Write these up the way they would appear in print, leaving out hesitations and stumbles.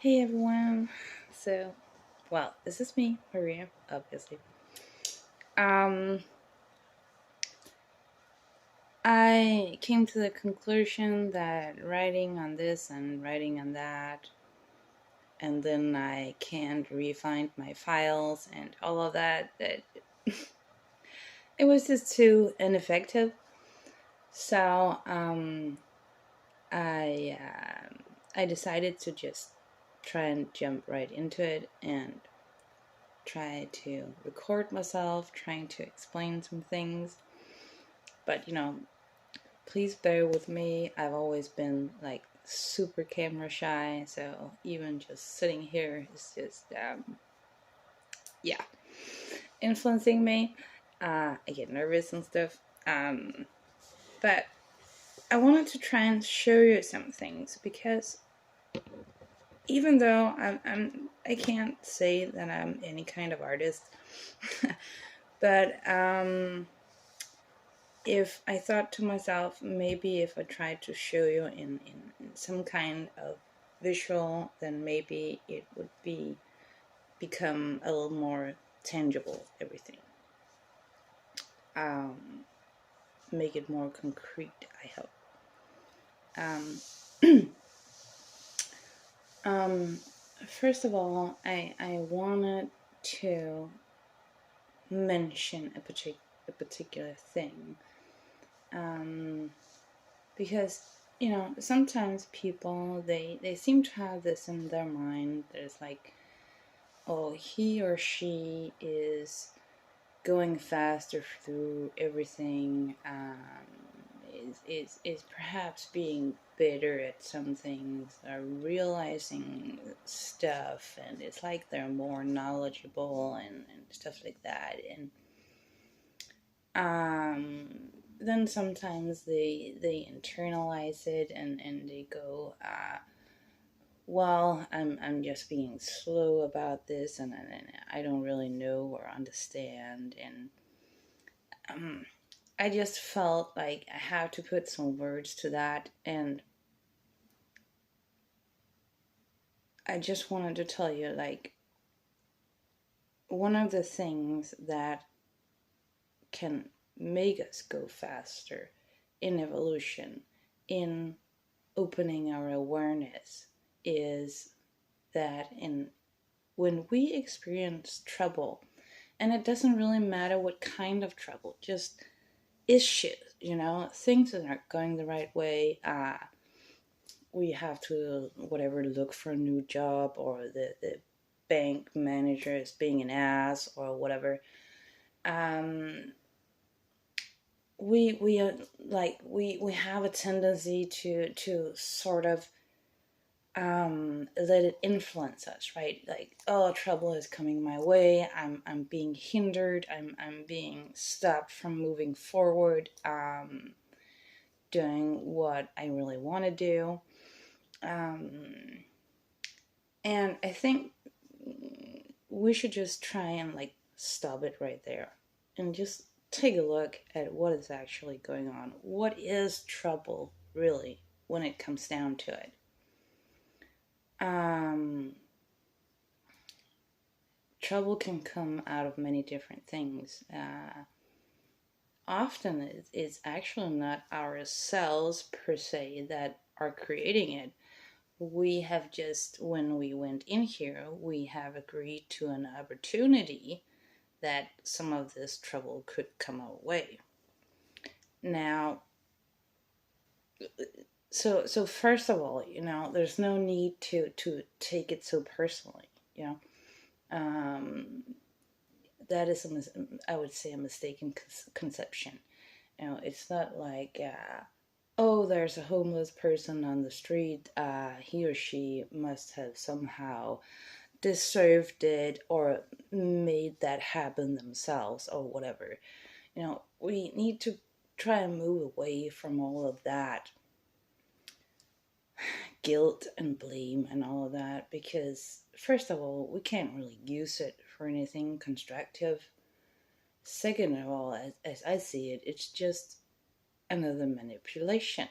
Hey everyone. So, this is me, Maria, obviously. Um, I came to the conclusion that writing on this and writing on that, and then I can't re-find my files and all of that it was just too ineffective. So, I I decided to just try and jump right into it and try to record myself trying to explain some things. But please bear with me. I've always been like super camera shy, so even just sitting here is just yeah, influencing me. I get nervous and stuff. But I wanted to try and show you some things because even though I can't say that I'm any kind of artist, but if I thought to myself, maybe if I tried to show you in some kind of visual, then maybe it would become a little more tangible, everything. Make it more concrete, I hope. First of all, I wanted to mention a particular thing. Because sometimes people they seem to have this in their mind. There's like, oh, he or she is going faster through everything, is perhaps being better at some things, are realizing stuff, and it's like they're more knowledgeable and stuff like that. And then sometimes they internalize it and they go, well, I'm just being slow about this, and I don't really know or understand. And I just felt like I have to put some words to that. And I just wanted to tell you, like, one of the things that can make us go faster in evolution, in opening our awareness, is that when we experience trouble, and it doesn't really matter what kind of trouble, just issues, things that aren't going the right way. We have to whatever look for a new job, or the bank manager is being an ass, or whatever. We are like we have a tendency to sort of let it influence us, right? Like, oh, trouble is coming my way. I'm being hindered. I'm being stopped from moving forward. Doing what I really want to do. And I think we should just try and like stop it right there and just take a look at what is actually going on. What is trouble really when it comes down to it? Trouble can come out of many different things. Often it's actually not ourselves per se that are creating it. We have just, when we went in here, we have agreed to an opportunity that some of this trouble could come our way. Now, so first of all, there's no need to take it so personally. Um, that is I would say a mistaken conception. It's not like, oh, there's a homeless person on the street. He or she must have somehow deserved it or made that happen themselves or whatever. We need to try and move away from all of that guilt and blame and all of that, because first of all, we can't really use it for anything constructive. Second of all, as I see it, it's just another manipulation.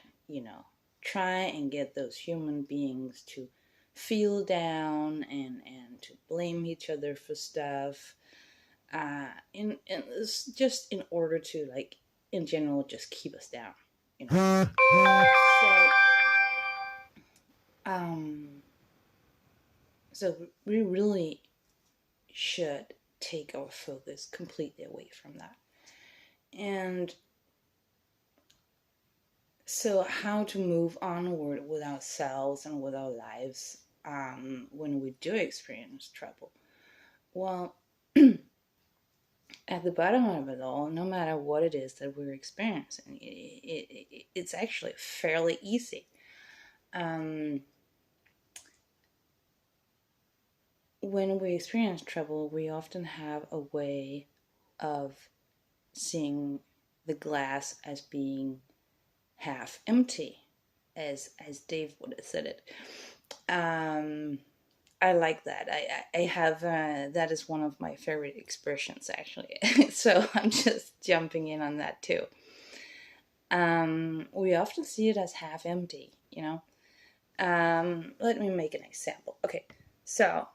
Try and get those human beings to feel down and to blame each other for stuff. And it's just in order to, like, in general, just keep us down, you know. So, so we really should take our focus completely away from that. And so, how to move onward with ourselves and with our lives when we do experience trouble? Well, at the bottom of it all, no matter what it is that we're experiencing, it's actually fairly easy. When we experience trouble, we often have a way of seeing the glass as being half empty, as Dave would have said it. I like that. I have that is one of my favorite expressions, actually. So I'm just jumping in on that too. We often see it as half empty, you know. Let me make an example. Okay, so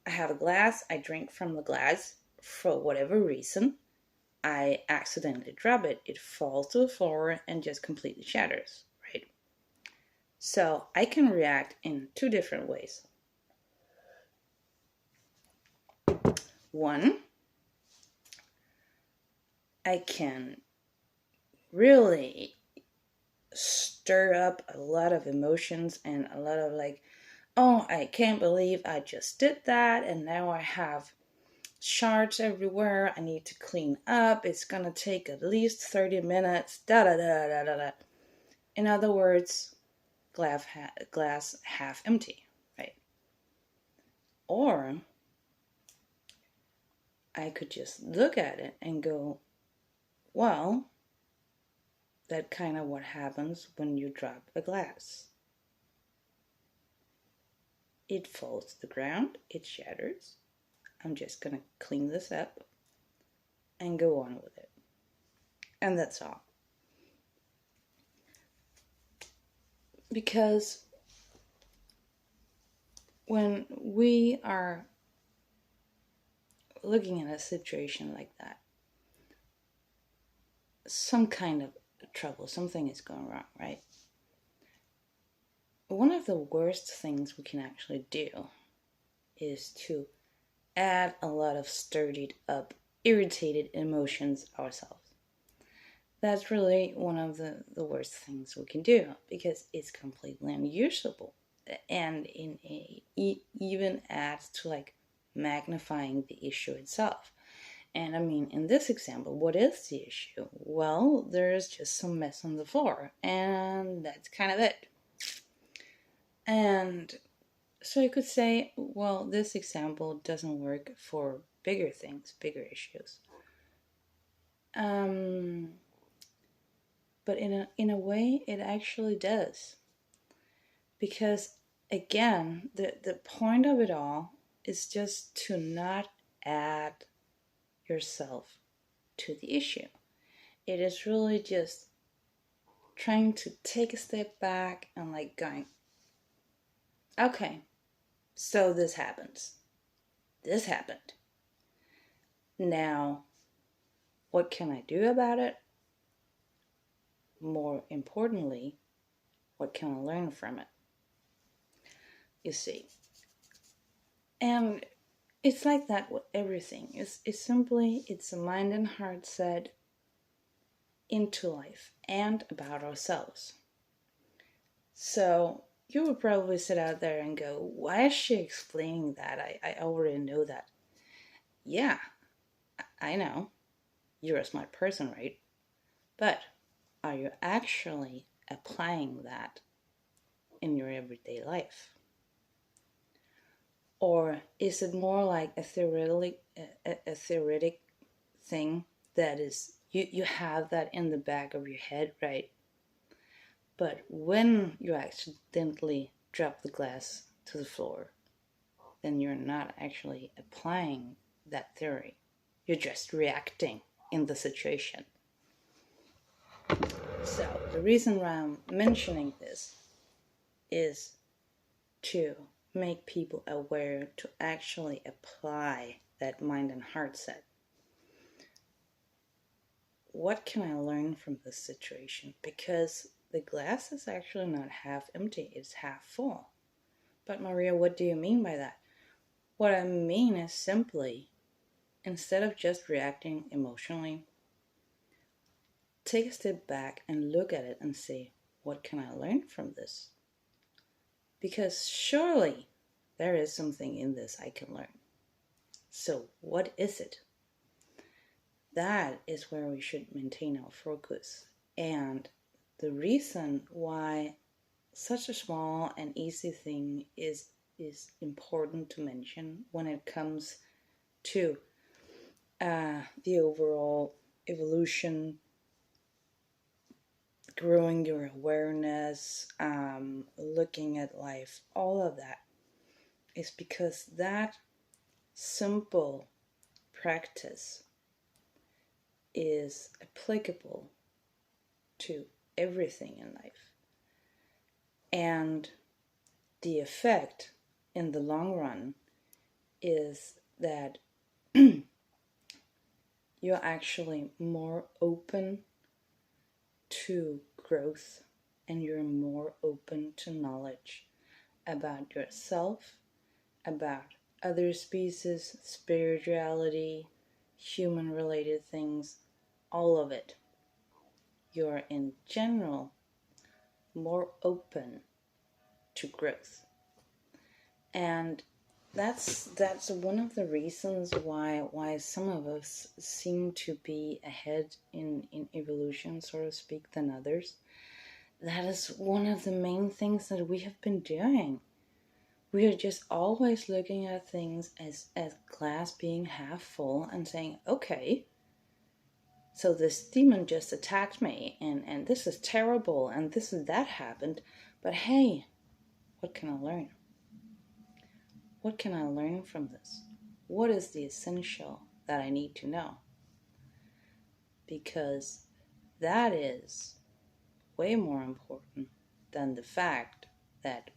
I have a glass. I drink from the glass. For whatever reason, I accidentally drop it. It falls to the floor and just completely shatters, right? So I can react in two different ways. One, I can really stir up a lot of emotions and a lot of, like, oh, I can't believe I just did that, and now I have shards everywhere. I need to clean up. It's gonna take at least 30 minutes. Da da da da da da. In other words, glass half empty, right? Or I could just look at it and go, well, that's kind of what happens when you drop a glass. It falls to the ground, it shatters. I'm just gonna clean this up and go on with it. And that's all. Because when we are looking at a situation like that, some kind of trouble, something is going wrong, right? One of the worst things we can actually do is to add a lot of stirred up, irritated emotions ourselves. That's really one of the worst things we can do, because it's completely unusable, and even adds to, like, magnifying the issue itself. And I mean, in this example, what is the issue? Well, there's just some mess on the floor, and that's kind of it. And so you could say, well, this example doesn't work for bigger things, bigger issues. But in a way, it actually does. Because, again, the point of it all is just to not add yourself to the issue. It is really just trying to take a step back and, like, going, okay, so this happens. This happened. Now, what can I do about it? More importantly, what can I learn from it? You see. And it's like that with everything. It's simply, it's a mind and heart set into life and about ourselves. So you would probably sit out there and go, why is she explaining that? I already know that. Yeah, I know. You're a smart person, right? But are you actually applying that in your everyday life? Or is it more like a theoretic thing that is, you have that in the back of your head, right? But when you accidentally drop the glass to the floor, then you're not actually applying that theory. You're just reacting in the situation. So the reason why I'm mentioning this is to make people aware to actually apply that mind and heart set. What can I learn from this situation? Because the glass is actually not half empty, it's half full. But Maria, what do you mean by that? What I mean is simply, instead of just reacting emotionally, take a step back and look at it and say, what can I learn from this? Because surely there is something in this I can learn. So what is it? That is where we should maintain our focus. And the reason why such a small and easy thing is important to mention when it comes to the overall evolution, growing your awareness, looking at life, all of that is because that simple practice is applicable to everything in life. And the effect in the long run is that you're actually more open to growth and you're more open to knowledge about yourself, about other species, spirituality, human related things, all of it. You're in general more open to growth. And that's one of the reasons why some of us seem to be ahead in evolution, so to speak, than others. That is one of the main things that we have been doing. We are just always looking at things as glass being half full and saying, okay, so this demon just attacked me and this is terrible and this and that happened, but hey, what can I learn? What can I learn from this? What is the essential that I need to know? Because that is way more important than the fact that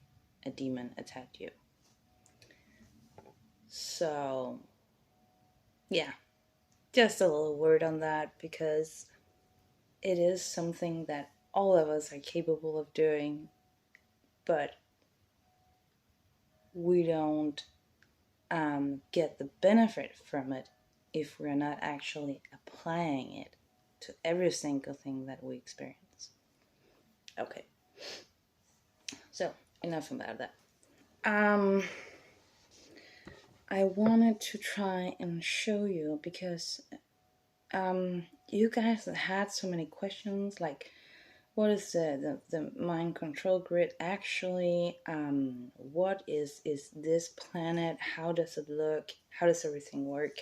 a demon attacked you. So, yeah, just a little word on that because it is something that all of us are capable of doing, but we don't get the benefit from it if we're not actually applying it to every single thing that we experience. Okay, so enough about that. I wanted to try and show you because you guys had so many questions like, what is the mind control grid actually? What is this planet? How does it look? How does everything work?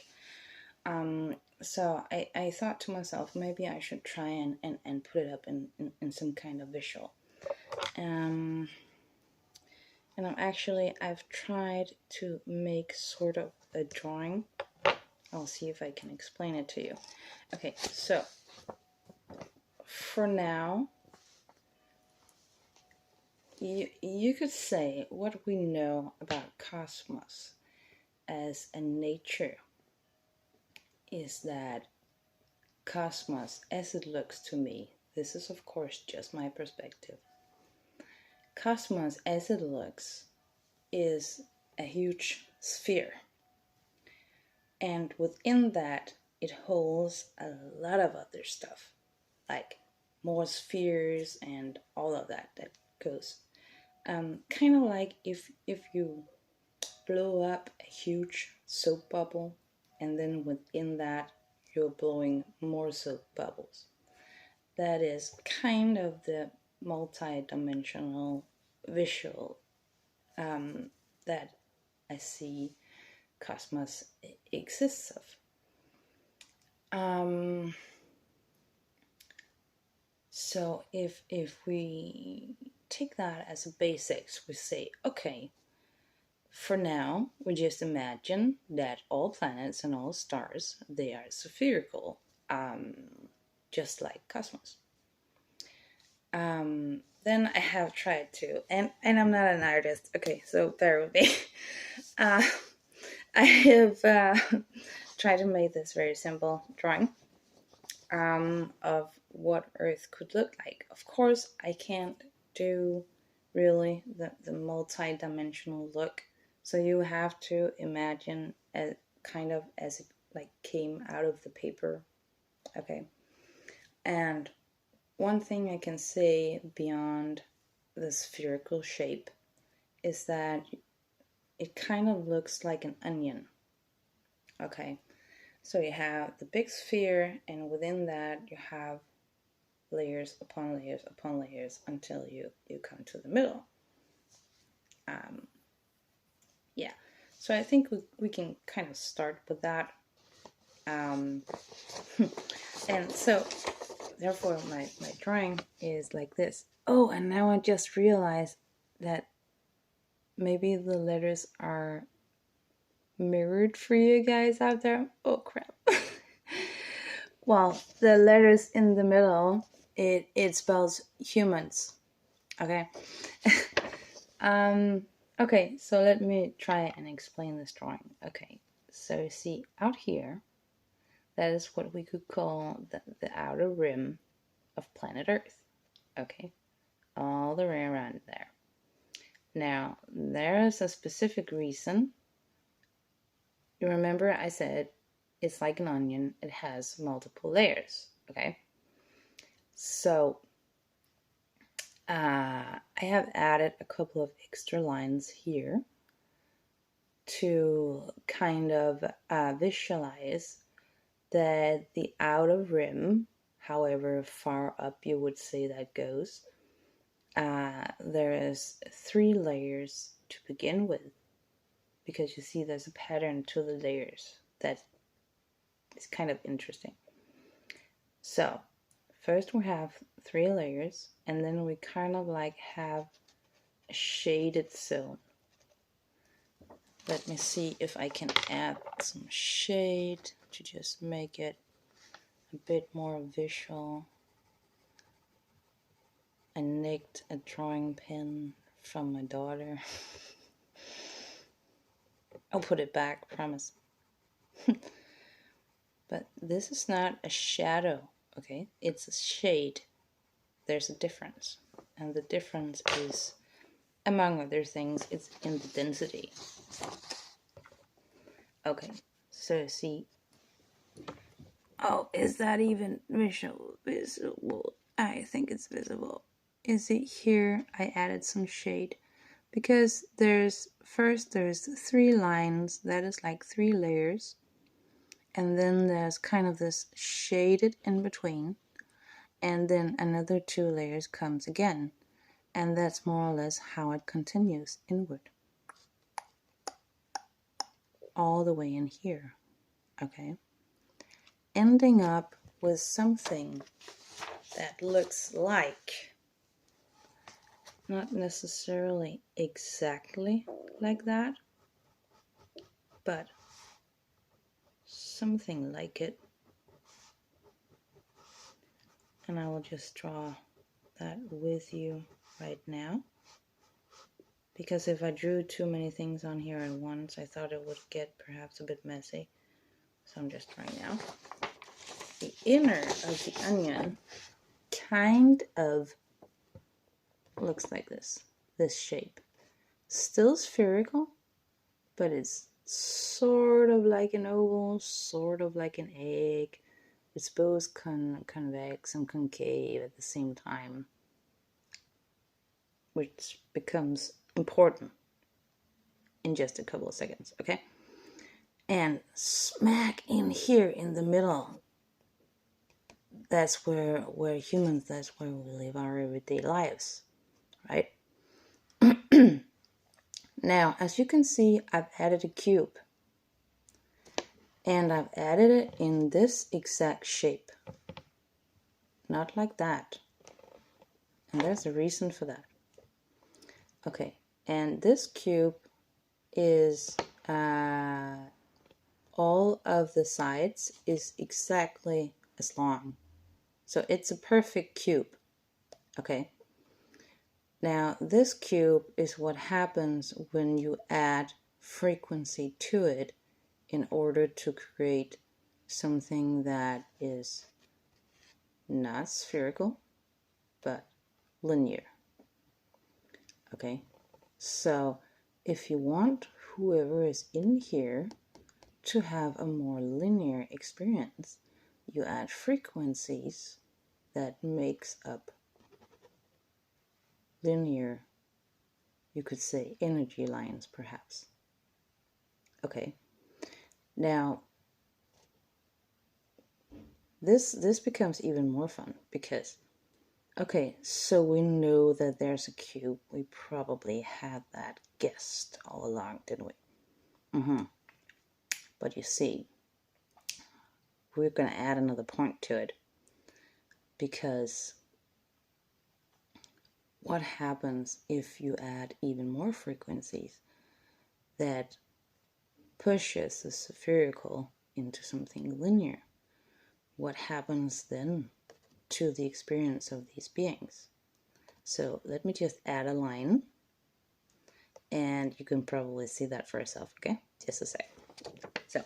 So I thought to myself, maybe I should try and put it up in some kind of visual. And I've tried to make sort of a drawing. I'll see if I can explain it to you. Okay, so for now, you could say what we know about cosmos as a nature is that cosmos, as it looks to me, this is of course just my perspective, cosmos as it looks is a huge sphere, and within that it holds a lot of other stuff like more spheres and all of that goes kind of like if you blow up a huge soap bubble and then within that you're blowing more soap bubbles. That is kind of the multi-dimensional visual that I see cosmos exists of. So if we take that as a basics, we say, okay, for now, we just imagine that all planets and all stars, they are spherical, just like cosmos. then I have tried to, and I'm not an artist, okay, so bear with me. I have tried to make this very simple drawing of what Earth could look like. Of course, I can't do really the multi-dimensional look, so you have to imagine a kind of as it like came out of the paper, okay? And one thing I can say beyond the spherical shape is that it kind of looks like an onion, okay? So you have the big sphere, and within that you have layers upon layers upon layers until you come to the middle. Yeah, so I think we can kind of start with that. And so therefore my drawing is like this. Oh, and now I just realized that maybe the letters are mirrored for you guys out there. Oh crap. Well, the letters in the middle, it spells humans. Okay. Okay, so let me try and explain this drawing. Okay, so you see out here, that is what we could call the outer rim of planet Earth. Okay, all the way around there. Now, there is a specific reason. You remember I said it's like an onion, it has multiple layers, okay? So, I have added a couple of extra lines here to kind of visualize that the outer rim, however far up you would say that goes, there is 3 layers to begin with, because you see there's a pattern to the layers that is kind of interesting. So first we have 3 layers, and then we kind of like have a shaded zone. Let me see if I can add some shade to just make it a bit more visual. I nicked a drawing pen from my daughter. I'll put it back, promise. But this is not a shadow, okay? It's a shade. There's a difference. And the difference is, among other things, it's in the density. Okay, so see. Oh, is that even visible? I think it's visible. Is it here? I added some shade. Because there's 3 lines, that is like 3 layers, and then there's kind of this shaded in between, and then another 2 layers comes again, and that's more or less how it continues inward all the way in here, okay, ending up with something that looks like, not necessarily exactly like that, but something like it. And I will just draw that with you right now, because if I drew too many things on here at once, I thought it would get perhaps a bit messy. So I'm just trying now. The inner of the onion kind of looks like this shape. Still spherical, but it's sort of like an oval, sort of like an egg. It's both convex and concave at the same time, which becomes important in just a couple of seconds, okay? And smack in here in the middle, that's where humans, that's where we live our everyday lives, right? Now, as you can see, I've added a cube, and I've added it in this exact shape, not like that, and there's a reason for that. Okay, and this cube is all of the sides is exactly as long, so it's a perfect cube, okay? Now, this cube is what happens when you add frequency to it in order to create something that is not spherical, but linear. Okay, so if you want whoever is in here to have a more linear experience, you add frequencies that makes up linear, you could say energy lines perhaps. Okay, now this becomes even more fun because, okay, so we know that there's a cube. We probably had that guessed all along, didn't we? But you see, we're going to add another point to it, because what happens if you add even more frequencies that pushes the spherical into something linear? What happens then to the experience of these beings? So let me just add a line, and you can probably see that for yourself, okay? Just a sec. So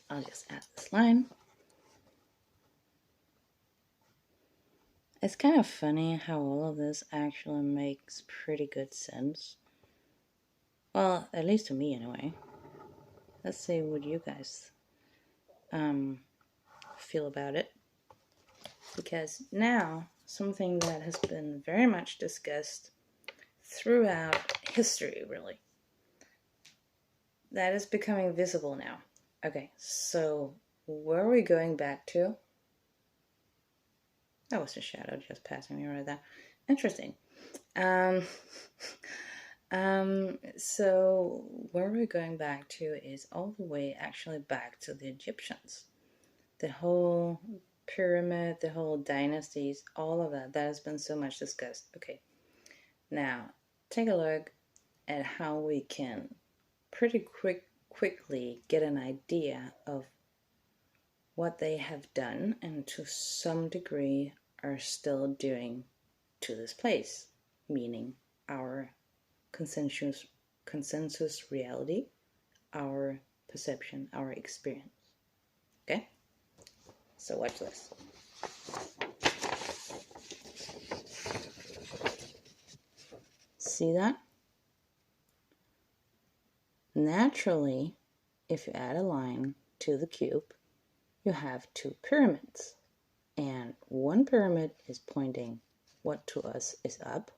I'll just add this line. It's kind of funny how all of this actually makes pretty good sense. Well, at least to me anyway. Let's see what you guys feel about it. Because now, something that has been very much discussed throughout history, really, that is becoming visible now. Okay, so where are we going back to? That was a shadow just passing me right there. Interesting. So where we're going back to is all the way actually back to the Egyptians. The whole pyramid, the whole dynasties, all of that has been so much discussed. Okay, now take a look at how we can pretty quickly get an idea of what they have done and to some degree are still doing to this place, meaning our consensus reality, our perception, our experience. Okay? So watch this. See that? Naturally, if you add a line to the cube, you have two pyramids. And one pyramid is pointing what to us is up,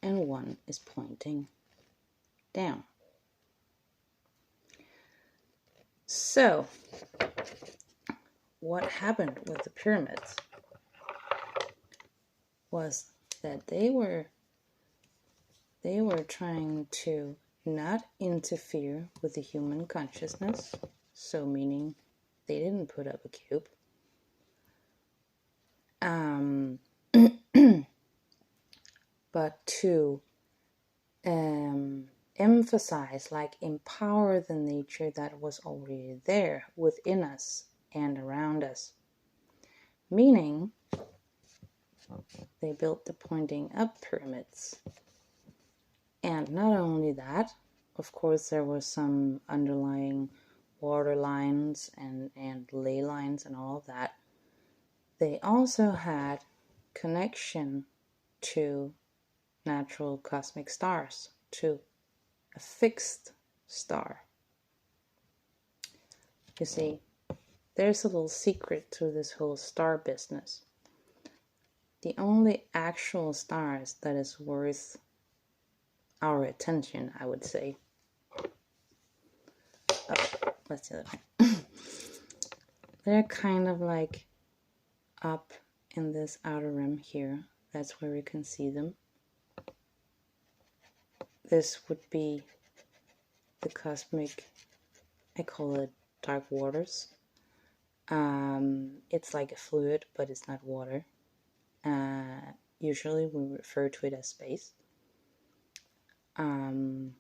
and one is pointing down. So, what happened with the pyramids was that they were trying to not interfere with the human consciousness, so meaning they didn't put up a cube. But to emphasize, like empower the nature that was already there within us and around us. Meaning, they built the pointing up pyramids. And not only that, of course, there were some underlying water lines and ley lines and all of that. They also had connection to natural cosmic stars, to a fixed star. You see, there's a little secret to this whole star business. The only actual stars that is worth our attention, I would say. Oh, let's do that. They're kind of like up in this outer rim here. That's where we can see them. This would be the cosmic, I call it dark waters. It's like a fluid, but it's not water. Usually we refer to it as space. In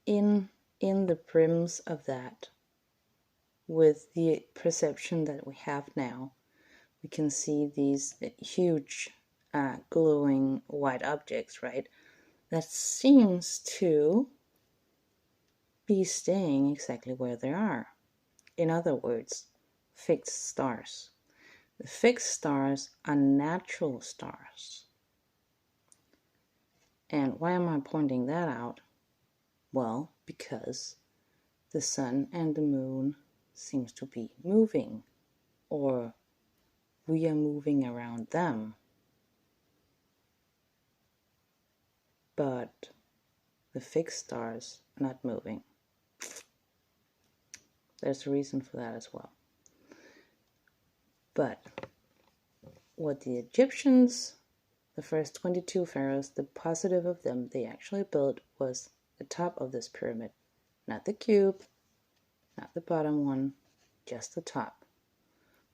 the brims of that, with the perception that we have now, we can see these huge glowing white objects, right? That seems to be staying exactly where they are. In other words, fixed stars. The fixed stars are natural stars. And why am I pointing that out? Well, because the sun and the moon seems to be moving, or we are moving around them. But the fixed stars are not moving. There's a reason for that as well. But what the Egyptians, the first 22 pharaohs, the positive of them, they actually built was the top of this pyramid. Not the cube, not the bottom one, just the top.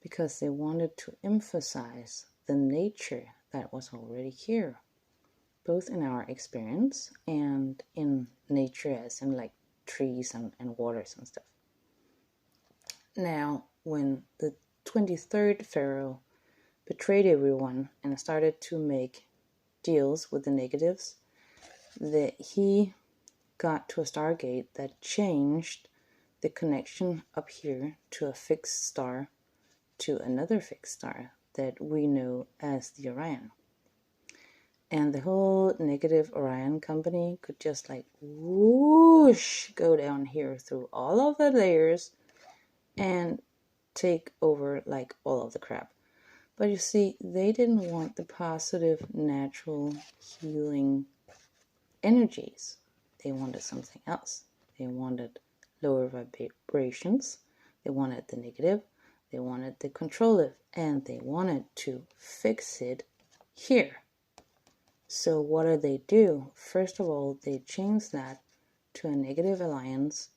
Because they wanted to emphasize the nature that was already here, both in our experience and in nature, as in like trees and waters and stuff. Now, when the 23rd pharaoh betrayed everyone and started to make deals with the negatives, that he got to a stargate that changed the connection up here to a fixed star to another fixed star that we know as the Orion. And the whole negative Orion company could just like whoosh go down here through all of the layers and take over like all of the crap. But you see, they didn't want the positive, natural, healing energies. They wanted something else. They wanted lower vibrations. They wanted the negative. They wanted the controllative. And they wanted to fix it here. So what do they do? First of all, they change that to a negative alliance.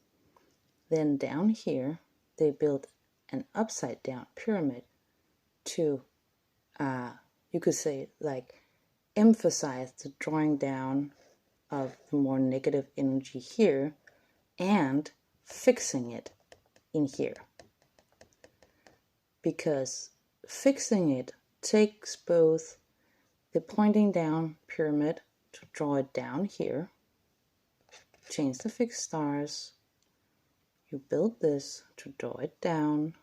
Then down here, they built an upside down pyramid to, you could say, like, emphasize the drawing down of the more negative energy here and fixing it in here. Because fixing it takes both the pointing down pyramid to draw it down here, change the fixed stars, you build this to draw it down,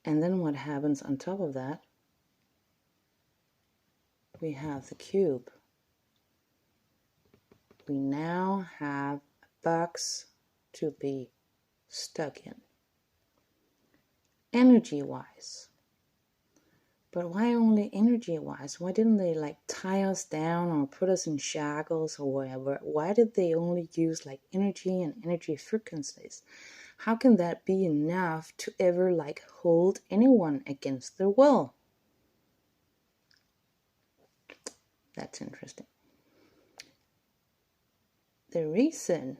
and then what happens on top of that? We have the cube. We now have a box to be stuck in, energy-wise. But why only energy-wise? Why didn't they like tie us down or put us in shackles or whatever? Why did they only use like energy and energy frequencies? How can that be enough to ever like hold anyone against their will? That's interesting. The reason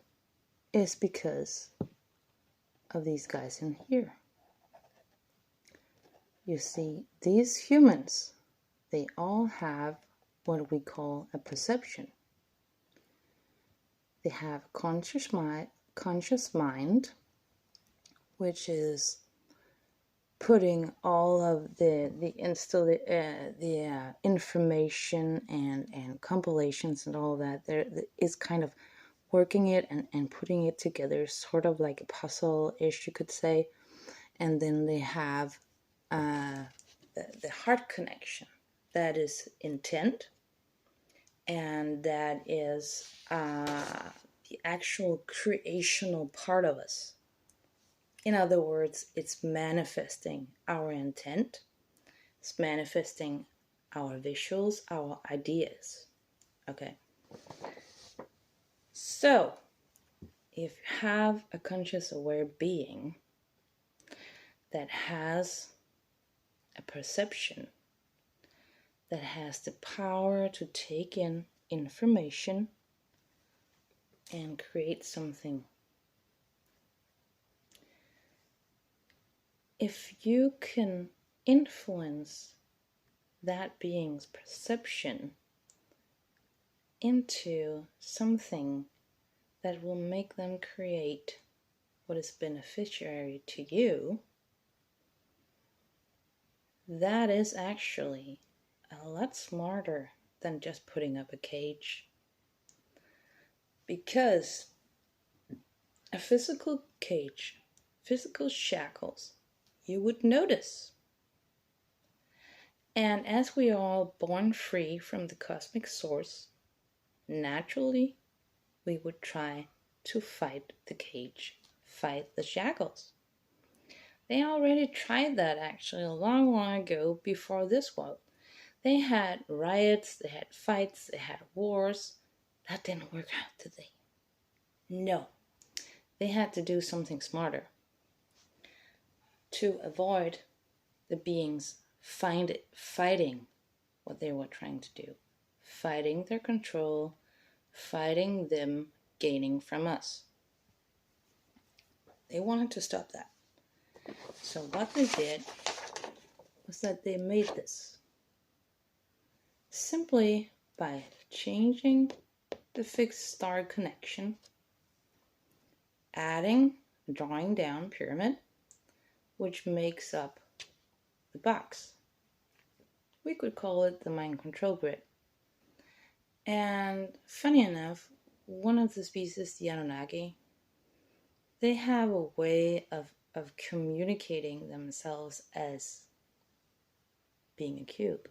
is because of these guys in here. You see, these humans, they all have what we call a perception. They have a conscious mind, which is putting all of the information and compilations and all that there is kind of working it and putting it together, sort of like a puzzle-ish, you could say. And then they have the heart connection, that is intent, and that is the actual creational part of us. In other words, it's manifesting our intent, it's manifesting our visuals, our ideas. Okay. So, if you have a conscious aware being that has a perception, that has the power to take in information and create something, if you can influence that being's perception into something that will make them create what is beneficiary to you, that is actually a lot smarter than just putting up a cage. Because a physical cage, physical shackles, you would notice. And as we are all born free from the cosmic source, naturally we would try to fight the cage, fight the shackles. They already tried that actually a long, long ago before this world. They had riots, they had fights, they had wars. That didn't work out, did they? No. They had to do something smarter to avoid the beings fighting what they were trying to do, fighting their control, fighting them gaining from us. They wanted to stop that. So what they did was that they made this simply by changing the fixed star connection, drawing down pyramid, which makes up the box. We could call it the mind control grid. And funny enough, one of the species, the Anunnaki, they have a way of communicating themselves as being a cube.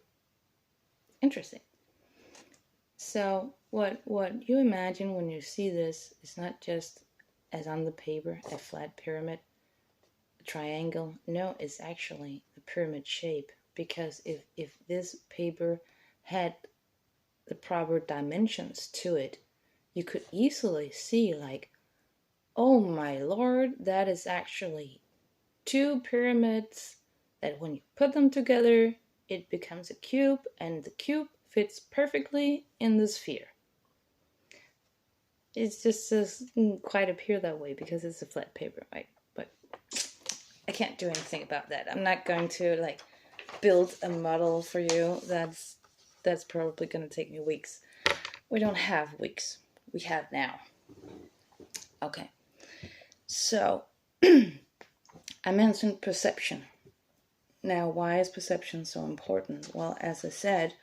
Interesting. So what you imagine when you see this is not just as on the paper, a flat pyramid, a triangle. No, it's actually the pyramid shape. Because if this paper had the proper dimensions to it, you could easily see like, oh my lord, that is actually two pyramids that when you put them together, it becomes a cube, and the cube fits perfectly in the sphere. It just doesn't quite appear that way because it's a flat paper, right? But I can't do anything about that. I'm not going to like build a model for you. That's probably going to take me weeks. We don't have weeks. We have now. Okay. So I mentioned perception. Now, why is perception so important? Well, as I said,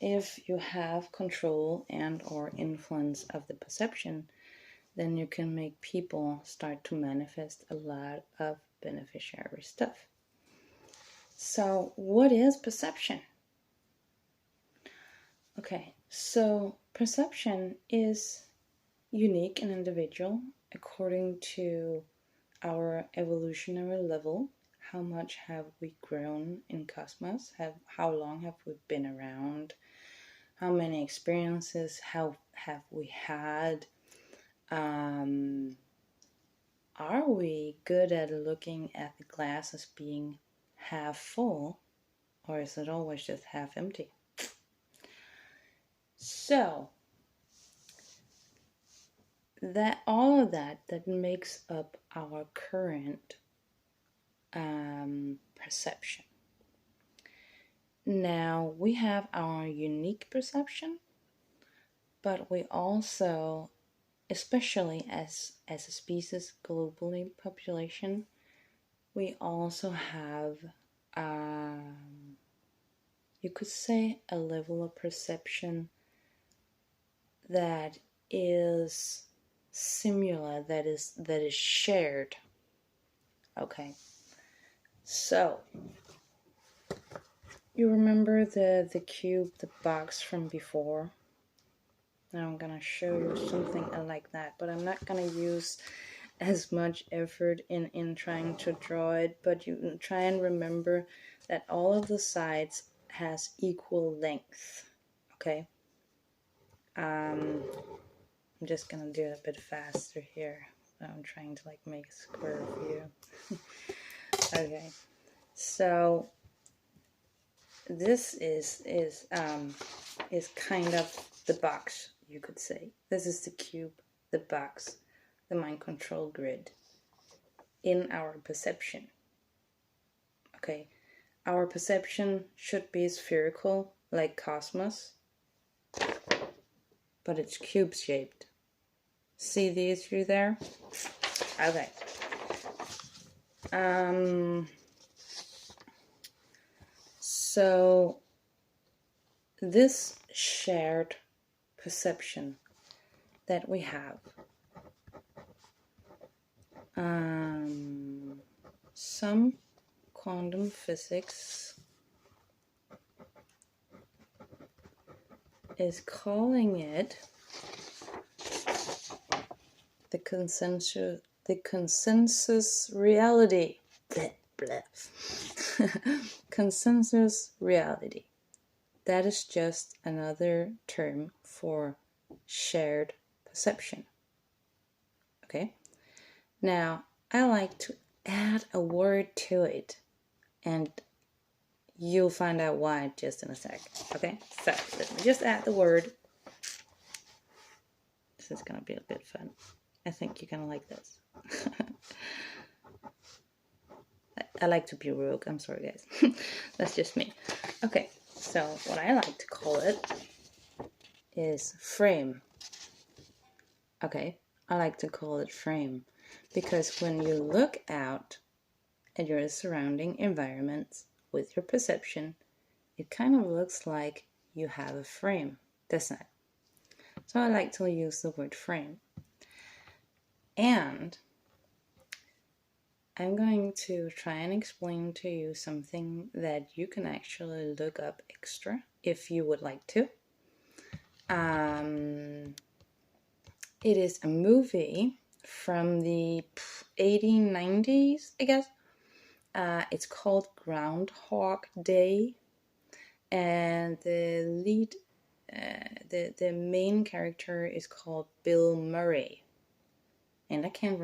if you have control and or influence of the perception, then you can make people start to manifest a lot of beneficiary stuff. So what is perception? Okay, so perception is unique and individual according to our evolutionary level. How much have we grown in cosmos? How long have we been around? How many experiences have we had? Are we good at looking at the glass as being half full, or is it always just half empty? So that all of that makes up our current perception. Now we have our unique perception, but we also, especially as a species globally, population, we also have you could say a level of perception that is similar, that is shared. Okay, so you remember the cube, the box from before? Now I'm gonna show you something like that, but I'm not gonna use as much effort in trying to draw it, but you try and remember that all of the sides has equal length. Okay, I'm just gonna do it a bit faster here. I'm trying to like make a square view. Okay, so this is kind of the box, you could say. This is the cube, the box, the mind control grid in our perception. Okay, our perception should be spherical like cosmos, but it's cube shaped. See the issue there? Okay. So this shared perception that we have, some quantum physics is calling it the consensus reality. Blah, blah. Consensus reality. That is just another term for shared perception. Okay? Now, I like to add a word to it, and you'll find out why just in a sec. Okay? So, let me just add the word. This is going to be a bit fun. I think you're going to like this. I like to be rogue. I'm sorry, guys. That's just me. Okay, so what I like to call it is frame. Okay, I like to call it frame because when you look out at your surrounding environments with your perception, it kind of looks like you have a frame, doesn't it? So I like to use the word frame. And I'm going to try and explain to you something that you can actually look up extra if you would like to. It is a movie from the 1890s, I guess. It's called Groundhog Day, and the lead, the main character is called Bill Murray. And I can't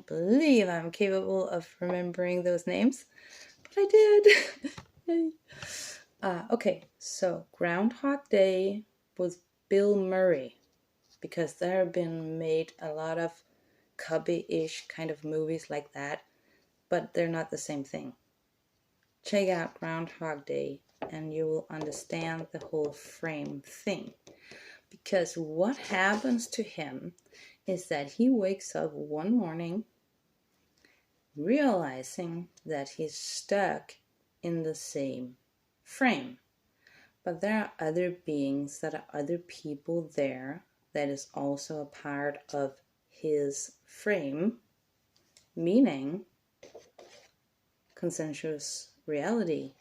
believe I'm capable of remembering those names, but I did. Yay. Okay, so Groundhog Day was Bill Murray, because there have been made a lot of copy-ish kind of movies like that, but they're not the same thing. Check out Groundhog Day and you will understand the whole frame thing. Because what happens to him is that he wakes up one morning realizing that he's stuck in the same frame. But there are other beings, that are other people there that is also a part of his frame, meaning consensus reality,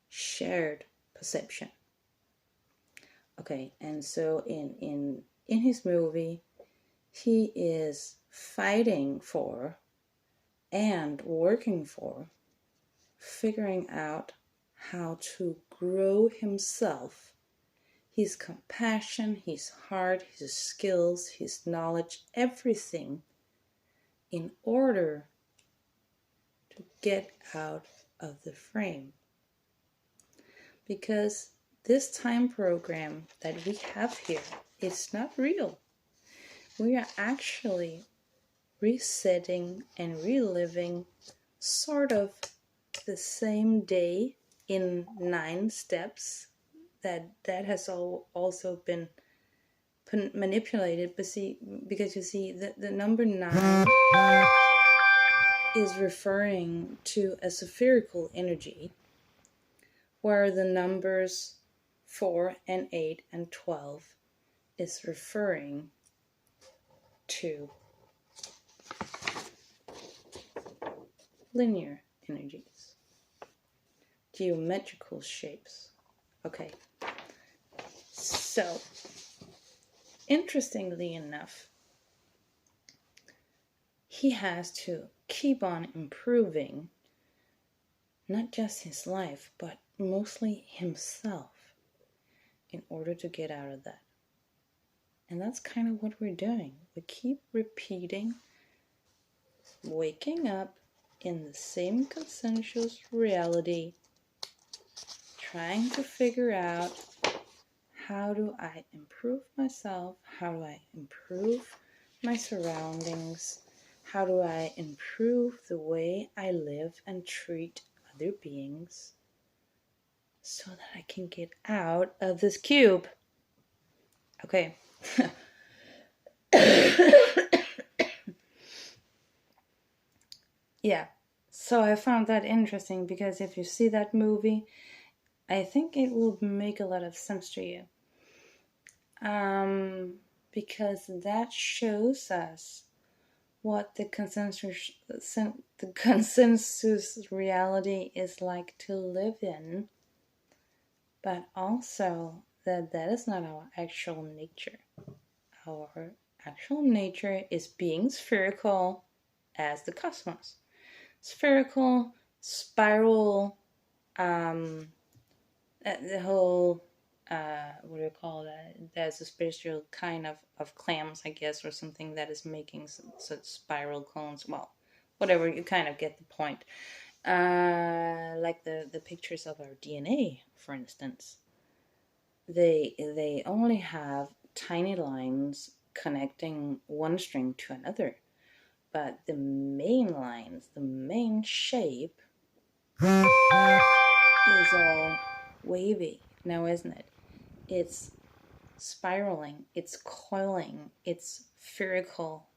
shared perception. Okay, and so in his movie, he is fighting for and working for figuring out how to grow himself, his compassion, his heart, his skills, his knowledge, everything, in order to get out of the frame. Because this time program that we have here is not real. We are actually resetting and reliving sort of the same day in 9 steps. That has also been manipulated, but because you see the number 9 is referring to a spherical energy, where the numbers 4 and 8 and 12 is referring to linear energies, geometrical shapes. Okay, so interestingly enough, he has to keep on improving not just his life, but mostly himself in order to get out of that. And that's kind of what we're doing. We keep repeating, waking up in the same consensus reality, trying to figure out, how do I improve myself? How do I improve my surroundings? How do I improve the way I live and treat other beings so that I can get out of this cube? Okay. Yeah. So I found that interesting because if you see that movie, I think it will make a lot of sense to you. Because that shows us what the consensus reality is like to live in, but also that is not our actual nature. Our actual nature is being spherical as the cosmos. Spherical, spiral, the whole, what do you call that? There's a special kind of clams, I guess, or something that is making such spiral cones. Well, whatever, you kind of get the point. Like the pictures of our DNA, for instance. They only have tiny lines connecting one string to another. But the main lines, the main shape is all wavy now, isn't it? It's spiraling, it's coiling, it's spherical.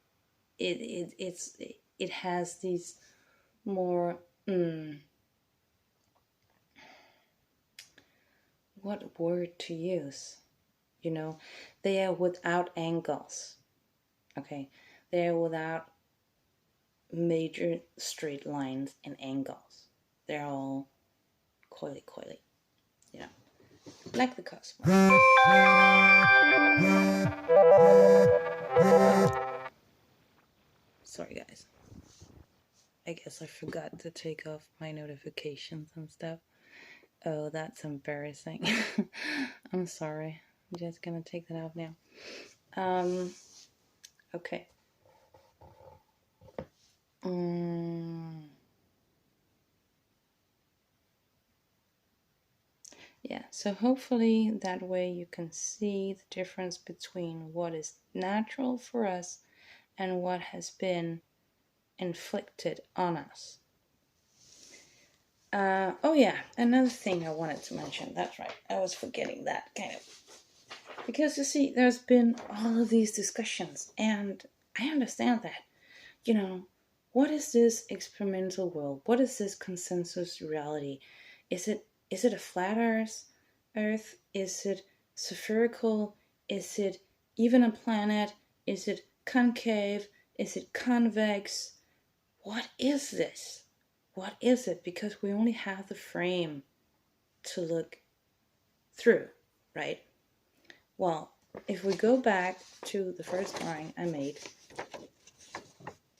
It has these more what word to use? You know, they are without angles. Okay, they are without major straight lines and angles. They're all coily, you know, like the cosmos. Sorry, guys. I guess I forgot to take off my notifications and stuff. Oh, that's embarrassing. I'm sorry. I'm just gonna take that off now. Okay. Yeah, so hopefully that way you can see the difference between what is natural for us and what has been inflicted on us. Oh yeah, another thing I wanted to mention. That's right, I was forgetting that kind of. Because you see, there's been all of these discussions, and I understand that. You know, what is this experimental world? What is this consensus reality? Is it a flat Earth? Is it spherical? Is it even a planet? Is it concave? Is it convex? What is this? What is it? Because we only have the frame to look through, right? Well, if we go back to the first drawing I made,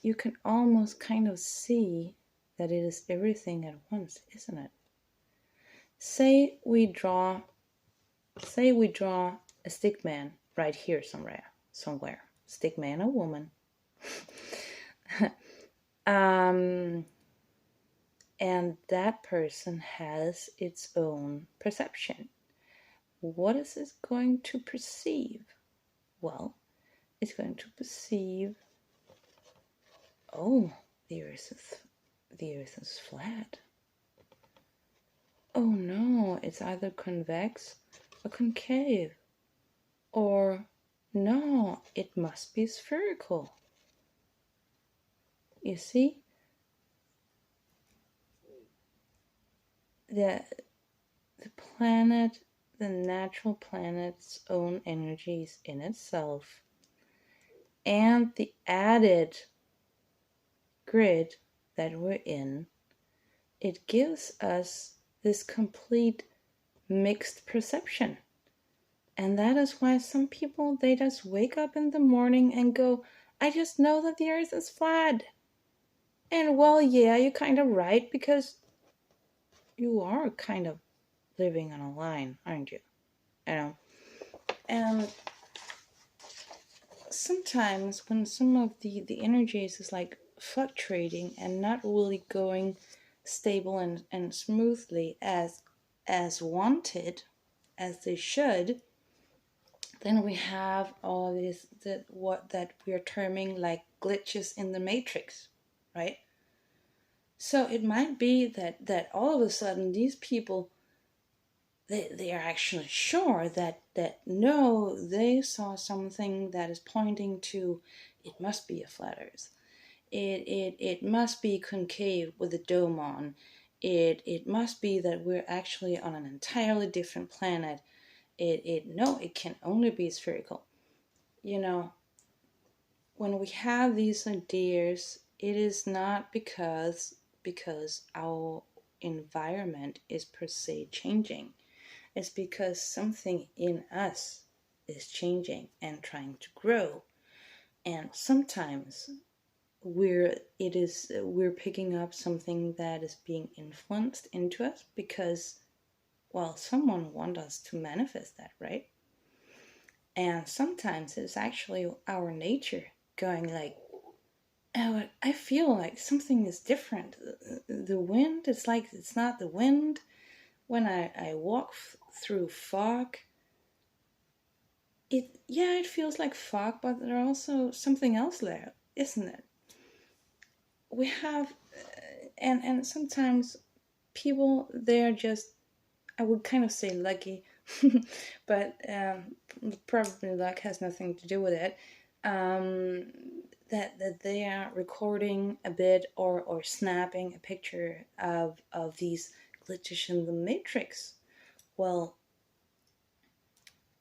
you can almost kind of see that it is everything at once, isn't it? Say we draw a stick man right here somewhere. Stick man or woman. And that person has its own perception. What is it going to perceive? Well, it's going to perceive, oh, the earth is flat. Oh no, it's either convex or concave. Or no, it must be spherical. You see? The planet, the natural planet's own energies in itself, and the added grid that we're in, it gives us this complete mixed perception. And that is why some people, they just wake up in the morning and go, I just know that the earth is flat. And well, yeah, you're kind of right, because you are kind of living on a line, aren't you? You know? And sometimes when some of the energies is like fluctuating and not really going stable and smoothly as wanted, as they should, then we have all this that we are terming like glitches in the matrix, right? So it might be that all of a sudden these people, they are actually sure that no, they saw something that is pointing to, it must be a flat earth. It must be concave with a dome on. It must be that we're actually on an entirely different planet. No, it can only be spherical. You know, when we have these ideas, it is not because our environment is per se changing. It's because something in us is changing and trying to grow. And sometimes we're picking up something that is being influenced into us because, well, someone wants us to manifest that, right? And sometimes it's actually our nature going like, oh, I feel like something is different. The wind, it's like it's not the wind. When I walk through fog, it feels like fog, but there's also something else there, isn't it? We have, and sometimes people, they're just, I would kind of say lucky, but probably luck has nothing to do with it. Um, that they are recording a bit or snapping a picture of these glitches in the matrix. Well,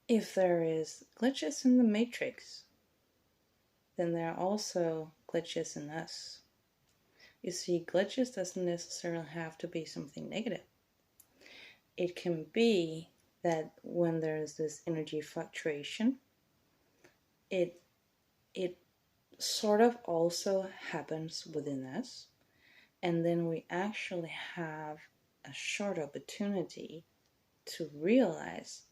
if there is glitches in the matrix, then there are also glitches in us. You see, glitches doesn't necessarily have to be something negative. It can be that when there's this energy fluctuation, it it sort of also happens within us, and then we actually have a short opportunity to realize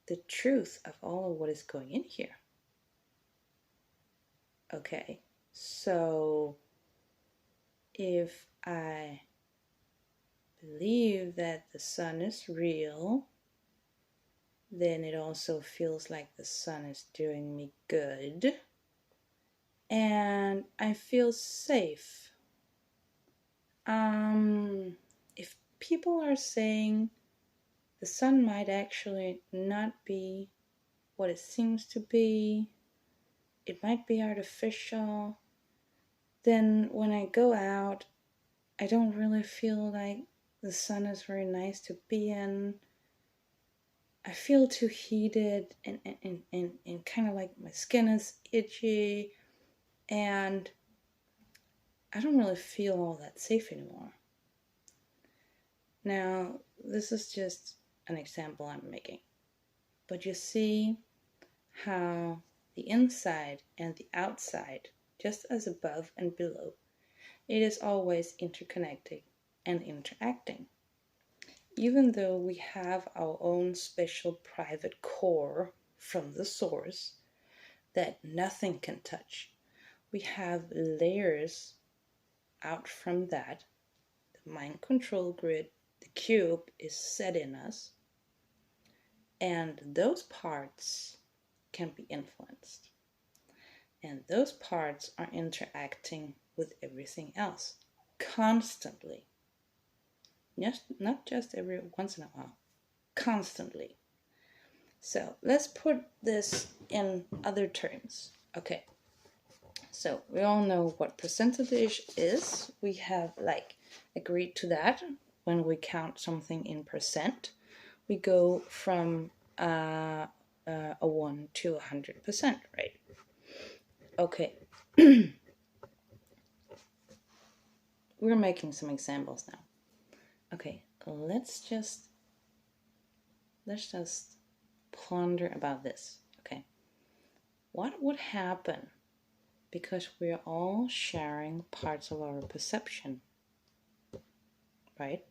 the truth of all of what is going in here. Okay, so if I believe that the sun is real, then it also feels like the sun is doing me good. And I feel safe. If people are saying the sun might actually not be what it seems to be, it might be artificial, then when I go out, I don't really feel like the sun is very nice to be in. I feel too heated and kind of like my skin is itchy, and I don't really feel all that safe anymore. Now, this is just an example I'm making, but you see how the inside and the outside, just as above and below, it is always interconnecting and interacting. Even though we have our own special private core from the source that nothing can touch, we have layers out from that. The mind control grid, the cube, is set in us, and those parts can be influenced. And those parts are interacting with everything else constantly. Not just every once in a while, constantly. So let's put this in other terms. Okay, so we all know what percentage is. We have agreed to that. When we count something in percent, we go from a 1 to 100%, right? Okay. We're making some examples now. Okay, let's just ponder about this. Okay, what would happen, because we're all sharing parts of our perception, right?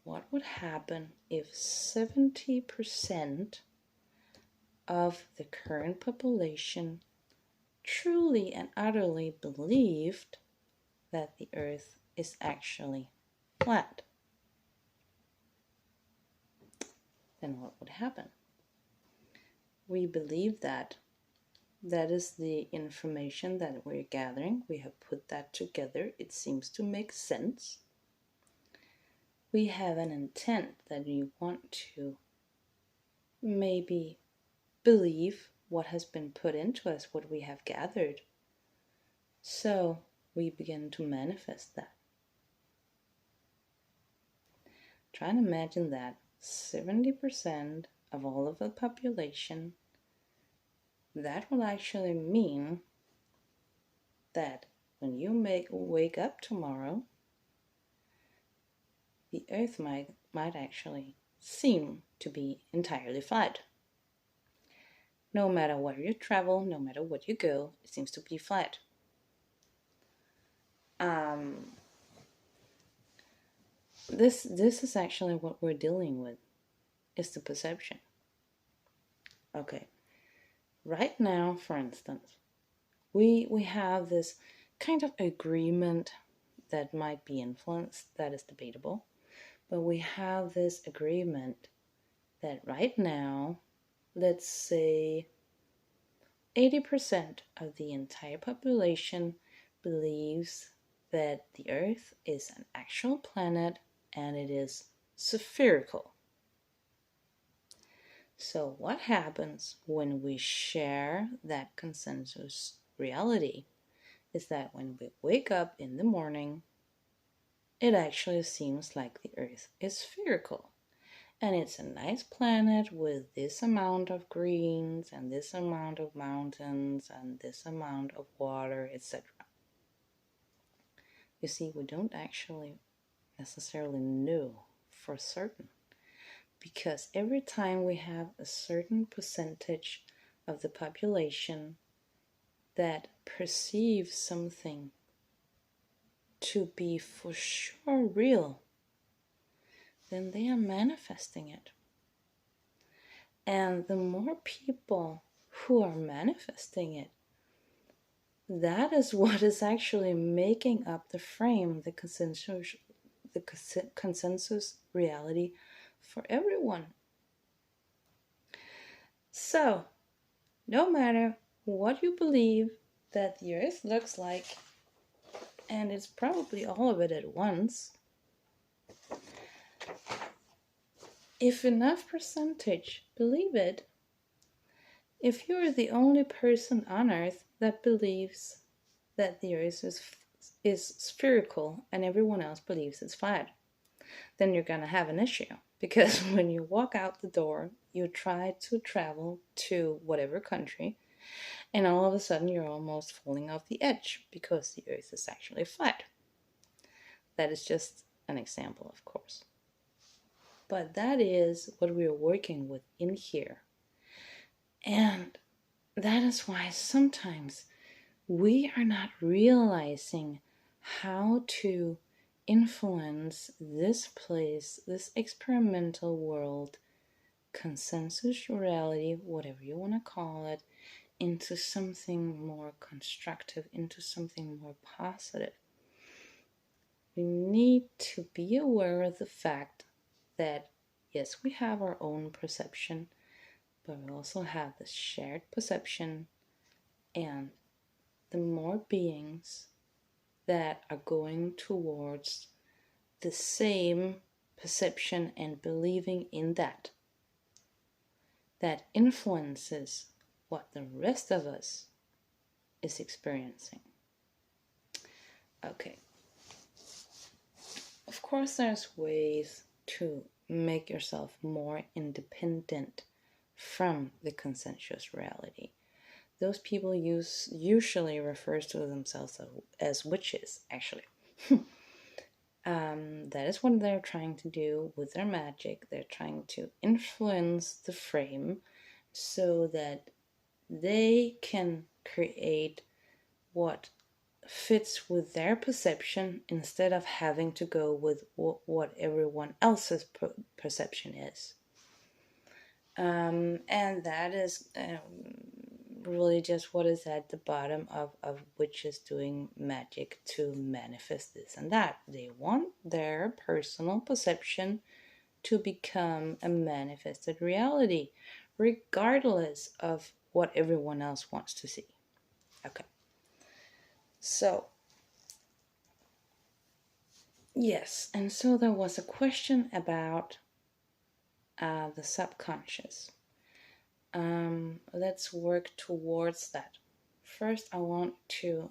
What would happen if 70% of the current population truly and utterly believed that the earth is actually flat? Then what would happen? We believe that. That is the information that we're gathering. We have put that together. It seems to make sense. We have an intent that we want to maybe believe what has been put into us, what we have gathered. So we begin to manifest that. Try and imagine that 70% of all of the population, that will actually mean that when you wake up tomorrow, the earth might actually seem to be entirely flat. No matter where you travel, no matter where you go, it seems to be flat. This is actually what we're dealing with, is the perception. Okay, right now, for instance, we have this kind of agreement that might be influenced, that is debatable, but we have this agreement that right now, let's say 80% of the entire population believes that the Earth is an actual planet and it is spherical. So what happens when we share that consensus reality is that when we wake up in the morning, it actually seems like the Earth is spherical. And it's a nice planet with this amount of greens and this amount of mountains and this amount of water, etc. You see, we don't actually necessarily know for certain, because every time we have a certain percentage of the population that perceives something to be for sure real, then they are manifesting it. And the more people who are manifesting it, that is what is actually making up the frame, the consensus reality for everyone. So, no matter what you believe that the Earth looks like, and it's probably all of it at once, if enough percentage believe it, if you're the only person on Earth that believes that the Earth is spherical and everyone else believes it's flat, then you're going to have an issue. Because when you walk out the door, you try to travel to whatever country, and all of a sudden you're almost falling off the edge because the Earth is actually flat. That is just an example, of course. But that is what we're working with in here. And that is why sometimes we are not realizing how to influence this place, this experimental world, consensus reality, whatever you want to call it, into something more constructive, into something more positive. We need to be aware of the fact that, yes, we have our own perception, but we also have this shared perception, and the more beings that are going towards the same perception and believing in that influences what the rest of us is experiencing. Okay. Of course, there's ways to make yourself more independent from the consensus reality. Those people usually refers to themselves as witches, actually. That is what they're trying to do with their magic. They're trying to influence the frame so that they can create what fits with their perception instead of having to go with what everyone else's perception is. And that is really just what is at the bottom of witches doing magic to manifest this and that. They want their personal perception to become a manifested reality, regardless of what everyone else wants to see. Okay. So, yes, and so there was a question about the subconscious. Let's work towards that. First, I want to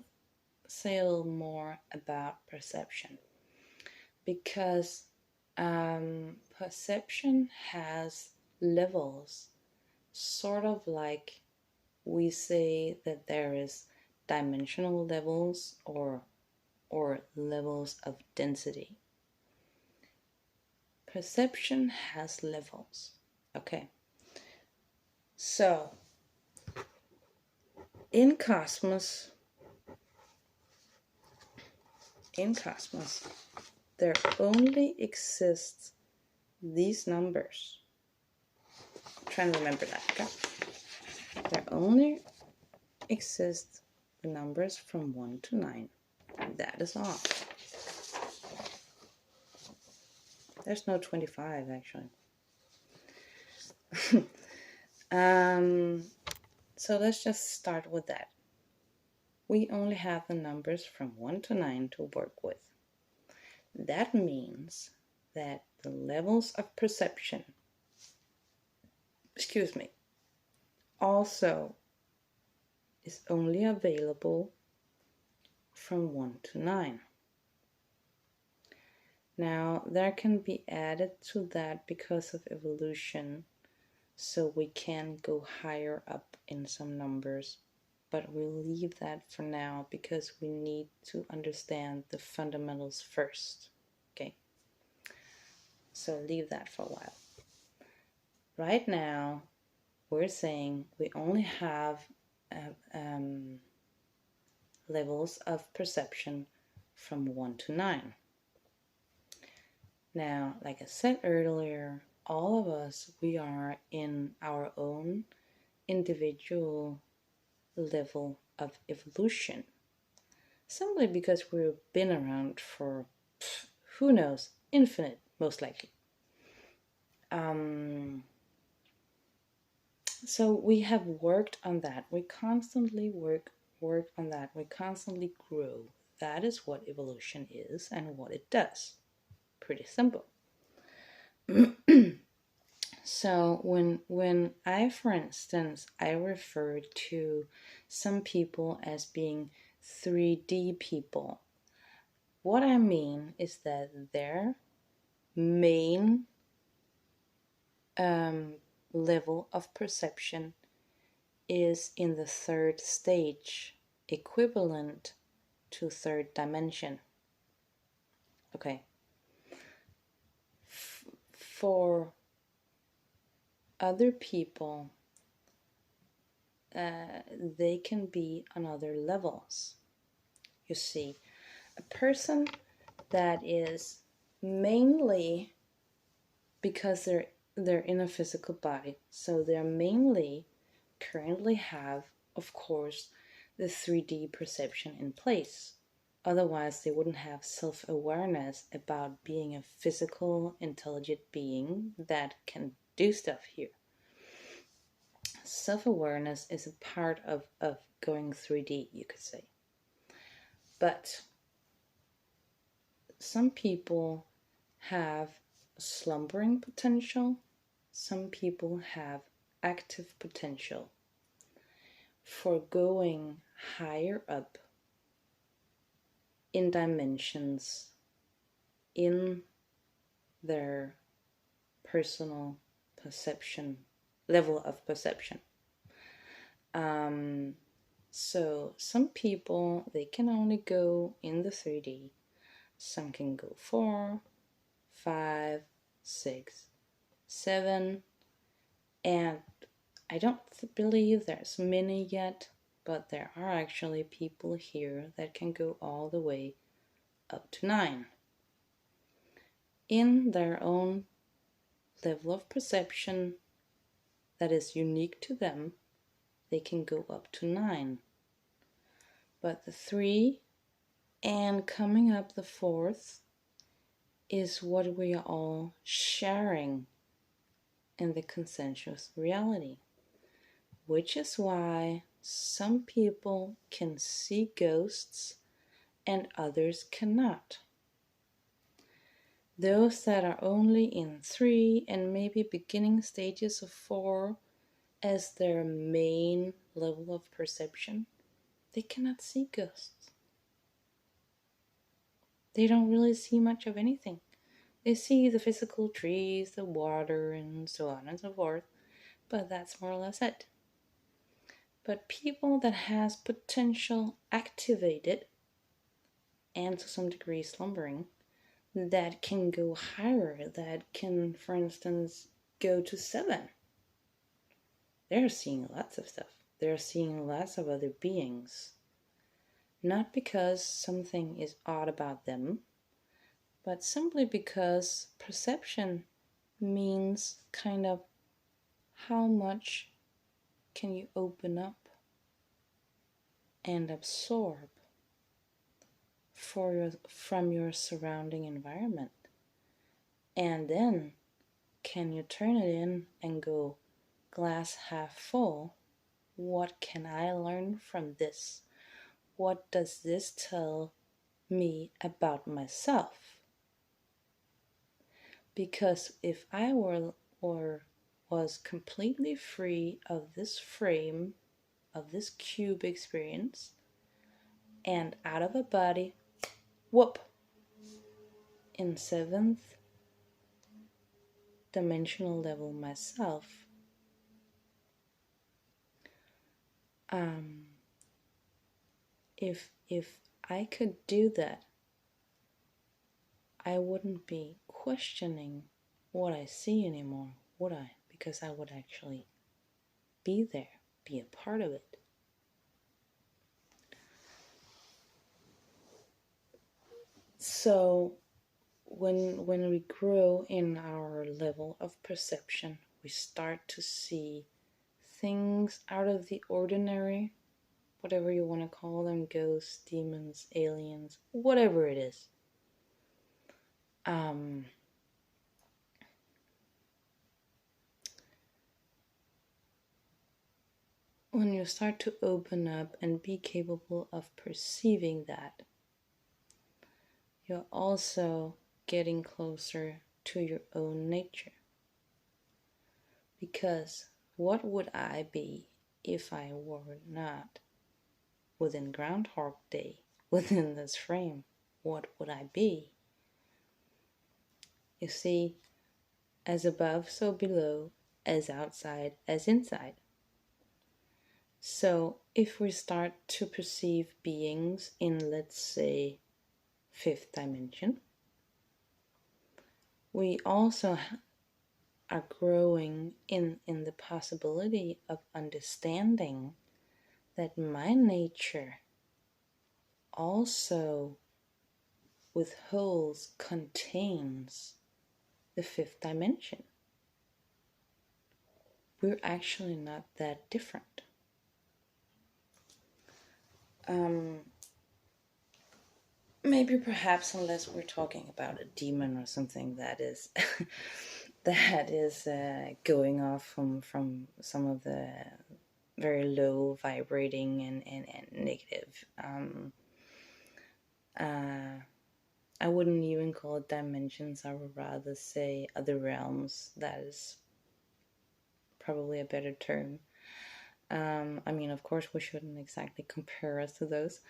say a little more about perception, because Perception has levels, sort of like we say that there is dimensional levels or levels of density. Perception has levels. Okay. So in cosmos, there only exists these numbers. I'm trying to remember that. Okay? There only exist the numbers from 1 to 9. That is all. There's no 25 actually. So let's just start with that. We only have the numbers from 1 to 9 to work with. That means that the levels of perception, also is only available from 1 to 9. Now, there can be added to that because of evolution, so we can go higher up in some numbers, but we'll leave that for now because we need to understand the fundamentals first. Okay, so leave that for a while. Right now, we're saying we only have levels of perception from 1 to 9. Now, like I said earlier, all of us, we are in our own individual level of evolution. Simply because we've been around for, who knows, infinite, most likely. So we have worked on that. We constantly work on that. We constantly grow. That is what evolution is and what it does. Pretty simple. So when I, for instance, I refer to some people as being 3D people, what I mean is that their main level of perception is in the third stage, equivalent to third dimension. Okay. For other people, they can be on other levels. You see, a person that is mainly, because they're in a physical body, so they're mainly currently have, of course, the 3D perception in place. Otherwise, they wouldn't have self-awareness about being a physical, intelligent being that can do stuff here. Self-awareness is a part of going 3D, you could say. But some people have slumbering potential. Some people have active potential for going higher up in dimensions in their personal perception, level of perception. So some people, they can only go in the 3D. Some can go 4, 5, 6, 7, and I don't believe there's many yet, but there are actually people here that can go all the way up to 9. In their own level of perception that is unique to them, they can go up to 9. But the 3 and coming up the 4th is what we are all sharing in the consensus reality, which is why some people can see ghosts and others cannot. Those that are only in 3 and maybe beginning stages of 4 as their main level of perception, they cannot see ghosts. They don't really see much of anything. We see the physical trees, the water, and so on and so forth, but that's more or less it. But people that has potential activated and to some degree slumbering, that can go higher, that can, for instance, go to 7. They're seeing lots of stuff. They're seeing lots of other beings. Not because something is odd about them, but simply because perception means kind of how much can you open up and absorb from your surrounding environment. And then can you turn it in and go glass half full? What can I learn from this? What does this tell me about myself? Because if I was completely free of this frame, of this cube experience, and out of a body, whoop, in 7th dimensional level myself, if I could do that, I wouldn't be questioning what I see anymore, would I? Because I would actually be there, be a part of it. So when we grow in our level of perception, we start to see things out of the ordinary, whatever you want to call them, ghosts, demons, aliens, whatever it is. When you start to open up and be capable of perceiving that, you're also getting closer to your own nature. Because what would I be if I were not within Groundhog Day, within this frame? What would I be? You see, as above, so below, as outside, as inside. So if we start to perceive beings in, let's say, 5th dimension, we also are growing in the possibility of understanding that my nature also withholds, contains the 5th dimension. We're actually not that different. Maybe perhaps unless we're talking about a demon or something that is going off from some of the very low vibrating and negative. I wouldn't even call it dimensions. I would rather say other realms. That is probably a better term. I mean, of course, we shouldn't exactly compare us to those.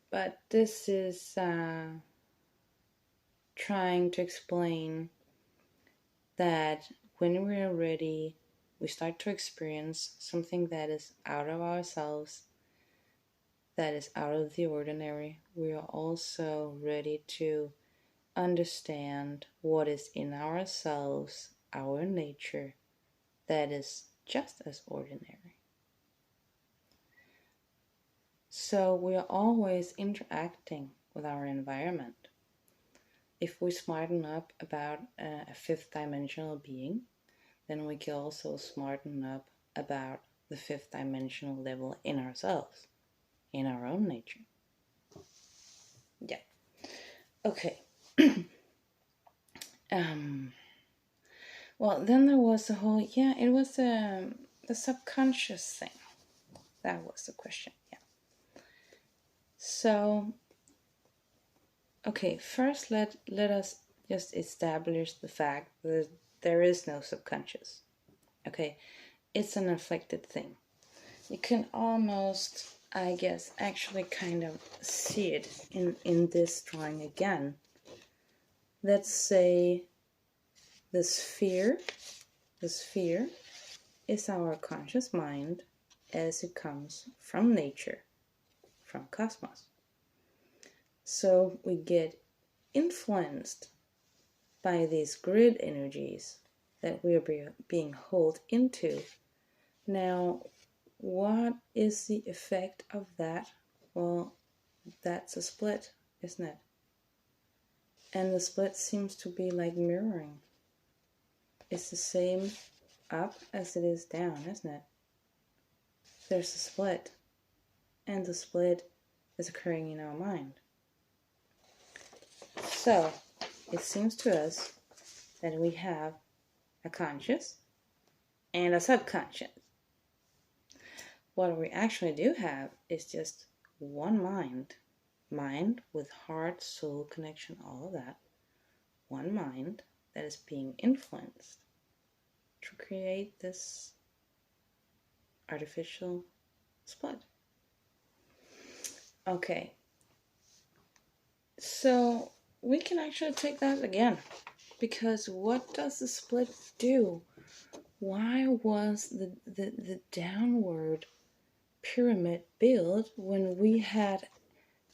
But this is trying to explain that when we're ready, we start to experience something that is out of ourselves, that is out of the ordinary. We are also ready to understand what is in ourselves, our nature, that is just as ordinary. So we are always interacting with our environment. If we smarten up about a 5th dimensional being, then we can also smarten up about the 5th dimensional level in ourselves, in our own nature. Yeah. Okay. Well, then there was the whole, it was the subconscious thing. That was the question, yeah. So, okay, first let us just establish the fact that there is no subconscious. Okay, it's an afflicted thing. You can almost, I guess, actually kind of see it in this drawing again. let's say the sphere is our conscious mind as it comes from nature, from cosmos. So we get influenced by these grid energies that we are being hauled into. Now, what is the effect of that? Well, that's a split, isn't it? And the split seems to be like mirroring. It's the same up as it is down, isn't it? There's a split, and the split is occurring in our mind. So, it seems to us that we have a conscious and a subconscious. What we actually do have is just one mind with heart, soul connection, all of that. One mind that is being influenced to create this artificial split. Okay, so we can actually take that again, because what does the split do? Why was the downward pyramid built when we had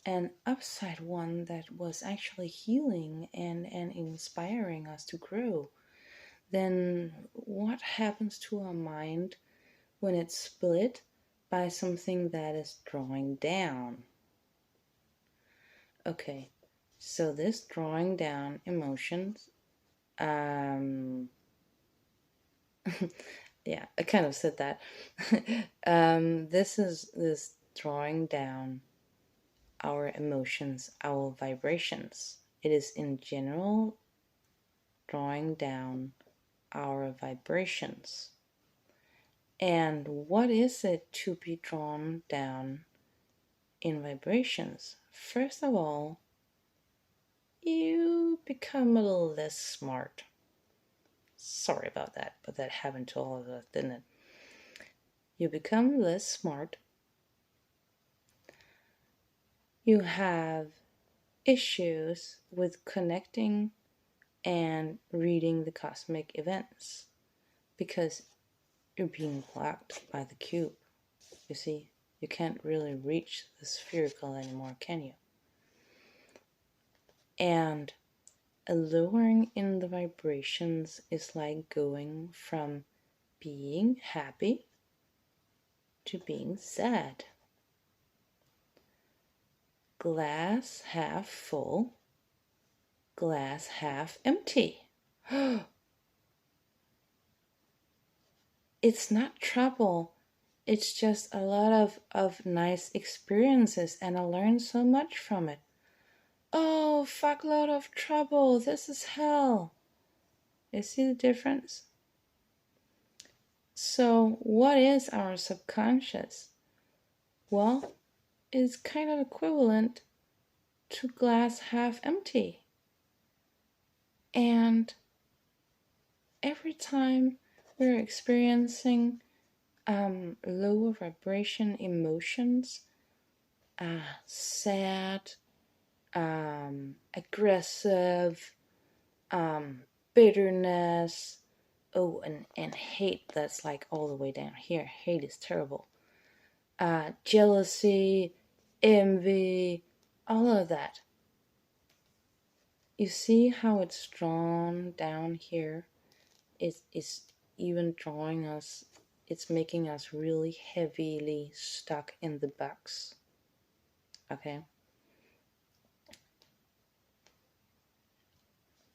an upside one that was actually healing and inspiring us to grow? Then what happens to our mind when it's split by something that is drawing down? Okay, so this drawing down emotions, yeah, I kind of said that. This drawing down our emotions, our vibrations. It is in general drawing down our vibrations. And what is it to be drawn down in vibrations? First of all, you become a little less smart. Sorry about that, but that happened to all of us, didn't it? You become less smart. You have issues with connecting and reading the cosmic events because you're being blocked by the cube. You see, you can't really reach the spherical anymore, can you? And a lowering in the vibrations is like going from being happy to being sad. Glass half full, glass half empty. It's not trouble. It's just a lot of nice experiences, and I learned so much from it. Oh, fuckload of trouble. This is hell. You see the difference? So, what is our subconscious? Well, it's kind of equivalent to glass half empty. And every time we're experiencing lower vibration emotions, sad, aggressive, bitterness, oh, and hate, that's like all the way down here. Hate is terrible. Jealousy, envy, all of that. You see how it's drawn down here? It's even drawing us, it's making us really heavily stuck in the box. Okay?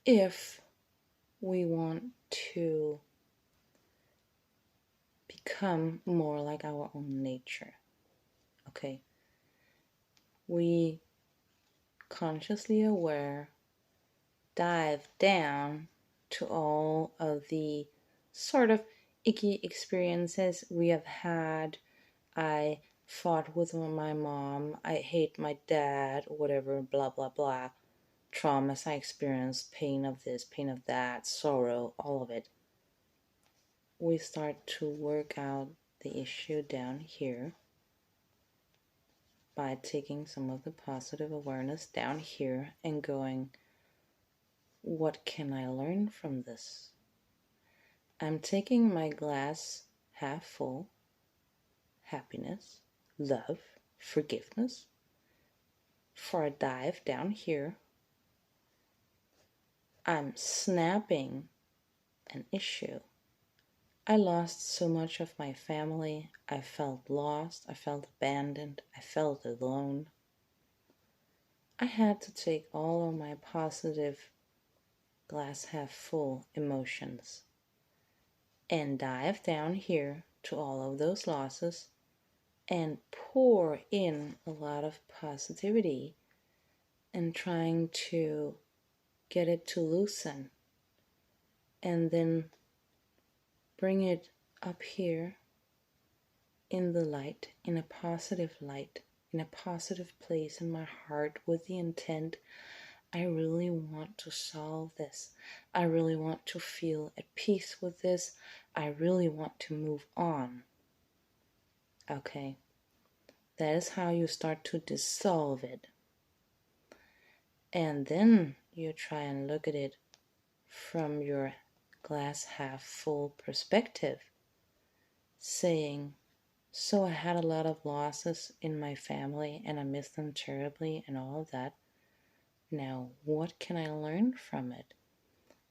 If we want to become more like our own nature, okay, we consciously aware dive down to all of the sort of icky experiences we have had. I fought with my mom, I hate my dad, whatever, blah blah blah, traumas I experienced, pain of this, pain of that, sorrow, all of it. We start to work out the issue down here by taking some of the positive awareness down here and going, what can I learn from this? I'm taking my glass half full, happiness, love, forgiveness, for a dive down here. I'm snapping an issue. I lost so much of my family. I felt lost. I felt abandoned. I felt alone. I had to take all of my positive glass half full emotions and dive down here to all of those losses and pour in a lot of positivity and trying to get it to loosen and then bring it up here in the light, in a positive light, in a positive place in my heart with the intent, I really want to solve this. I really want to feel at peace with this. I really want to move on. Okay, that is how you start to dissolve it. And then you try and look at it from your glass half full perspective, saying, so I had a lot of losses in my family and I miss them terribly and all of that. Now, what can I learn from it?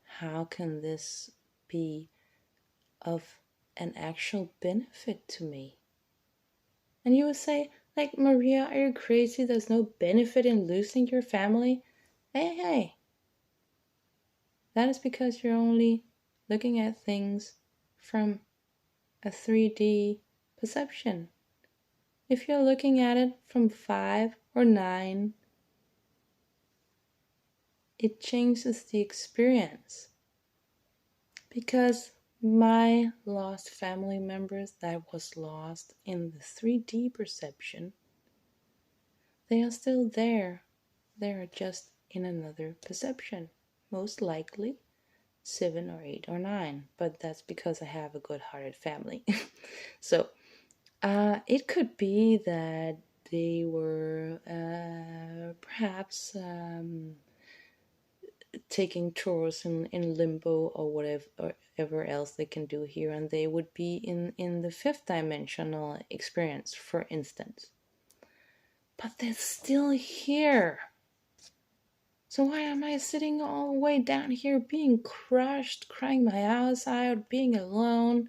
How can this be of an actual benefit to me? And you would say, like, Maria, are you crazy? There's no benefit in losing your family. Hey. That is because you're only looking at things from a 3D perception. If you're looking at it from 5 or 9, it changes the experience. Because my lost family members that was lost in the 3D perception, they are still there. They are just in another perception. Most likely 7 or 8 or 9. But that's because I have a good-hearted family. So it could be that they were perhaps taking tours in limbo or whatever else they can do here, and they would be in the 5th dimensional experience, for instance. But they're still here. So why am I sitting all the way down here being crushed, crying my eyes out, being alone?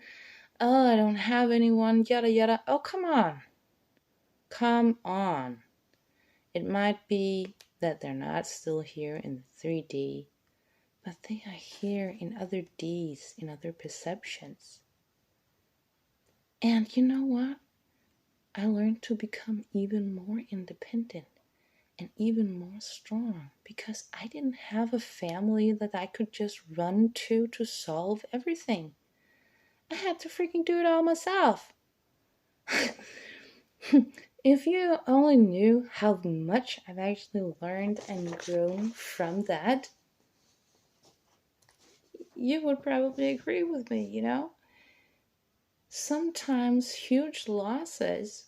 Oh, I don't have anyone, yada yada. Oh, come on. Come on. It might be that they're not still here in 3D, but they are here in other Ds, in other perceptions. And you know what? I learned to become even more independent and even more strong because I didn't have a family that I could just run to solve everything. I had to freaking do it all myself. If you only knew how much I've actually learned and grown from that, you would probably agree with me, you know? Sometimes huge losses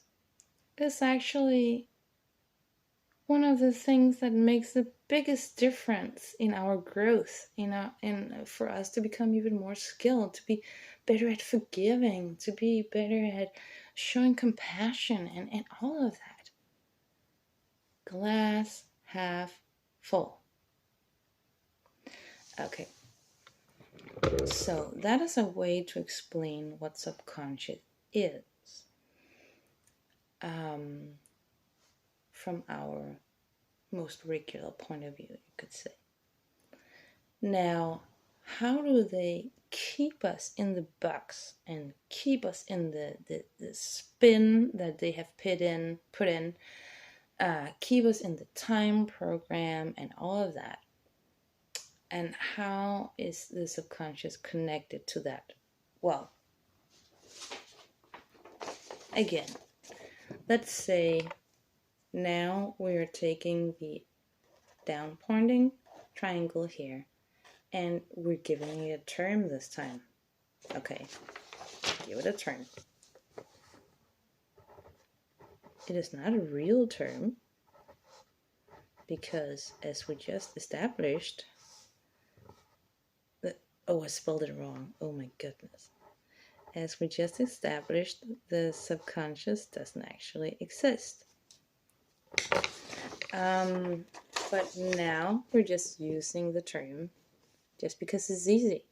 is actually one of the things that makes the biggest difference in our growth, for us to become even more skilled, to be better at forgiving, to be better at showing compassion and all of that. Glass half full. Okay. So that is a way to explain what subconscious is. From our most regular point of view, you could say. Now, how do they keep us in the box and keep us in the spin that they have put in, keep us in the time program and all of that? And how is the subconscious connected to that? Well, again, let's say now we're taking the down pointing triangle here and we're giving it a term this time. Okay, give it a term. It is not a real term because, as we just established, Oh, I spelled it wrong. Oh my goodness. As we just established, the subconscious doesn't actually exist. But now we're just using the term just because it's easy.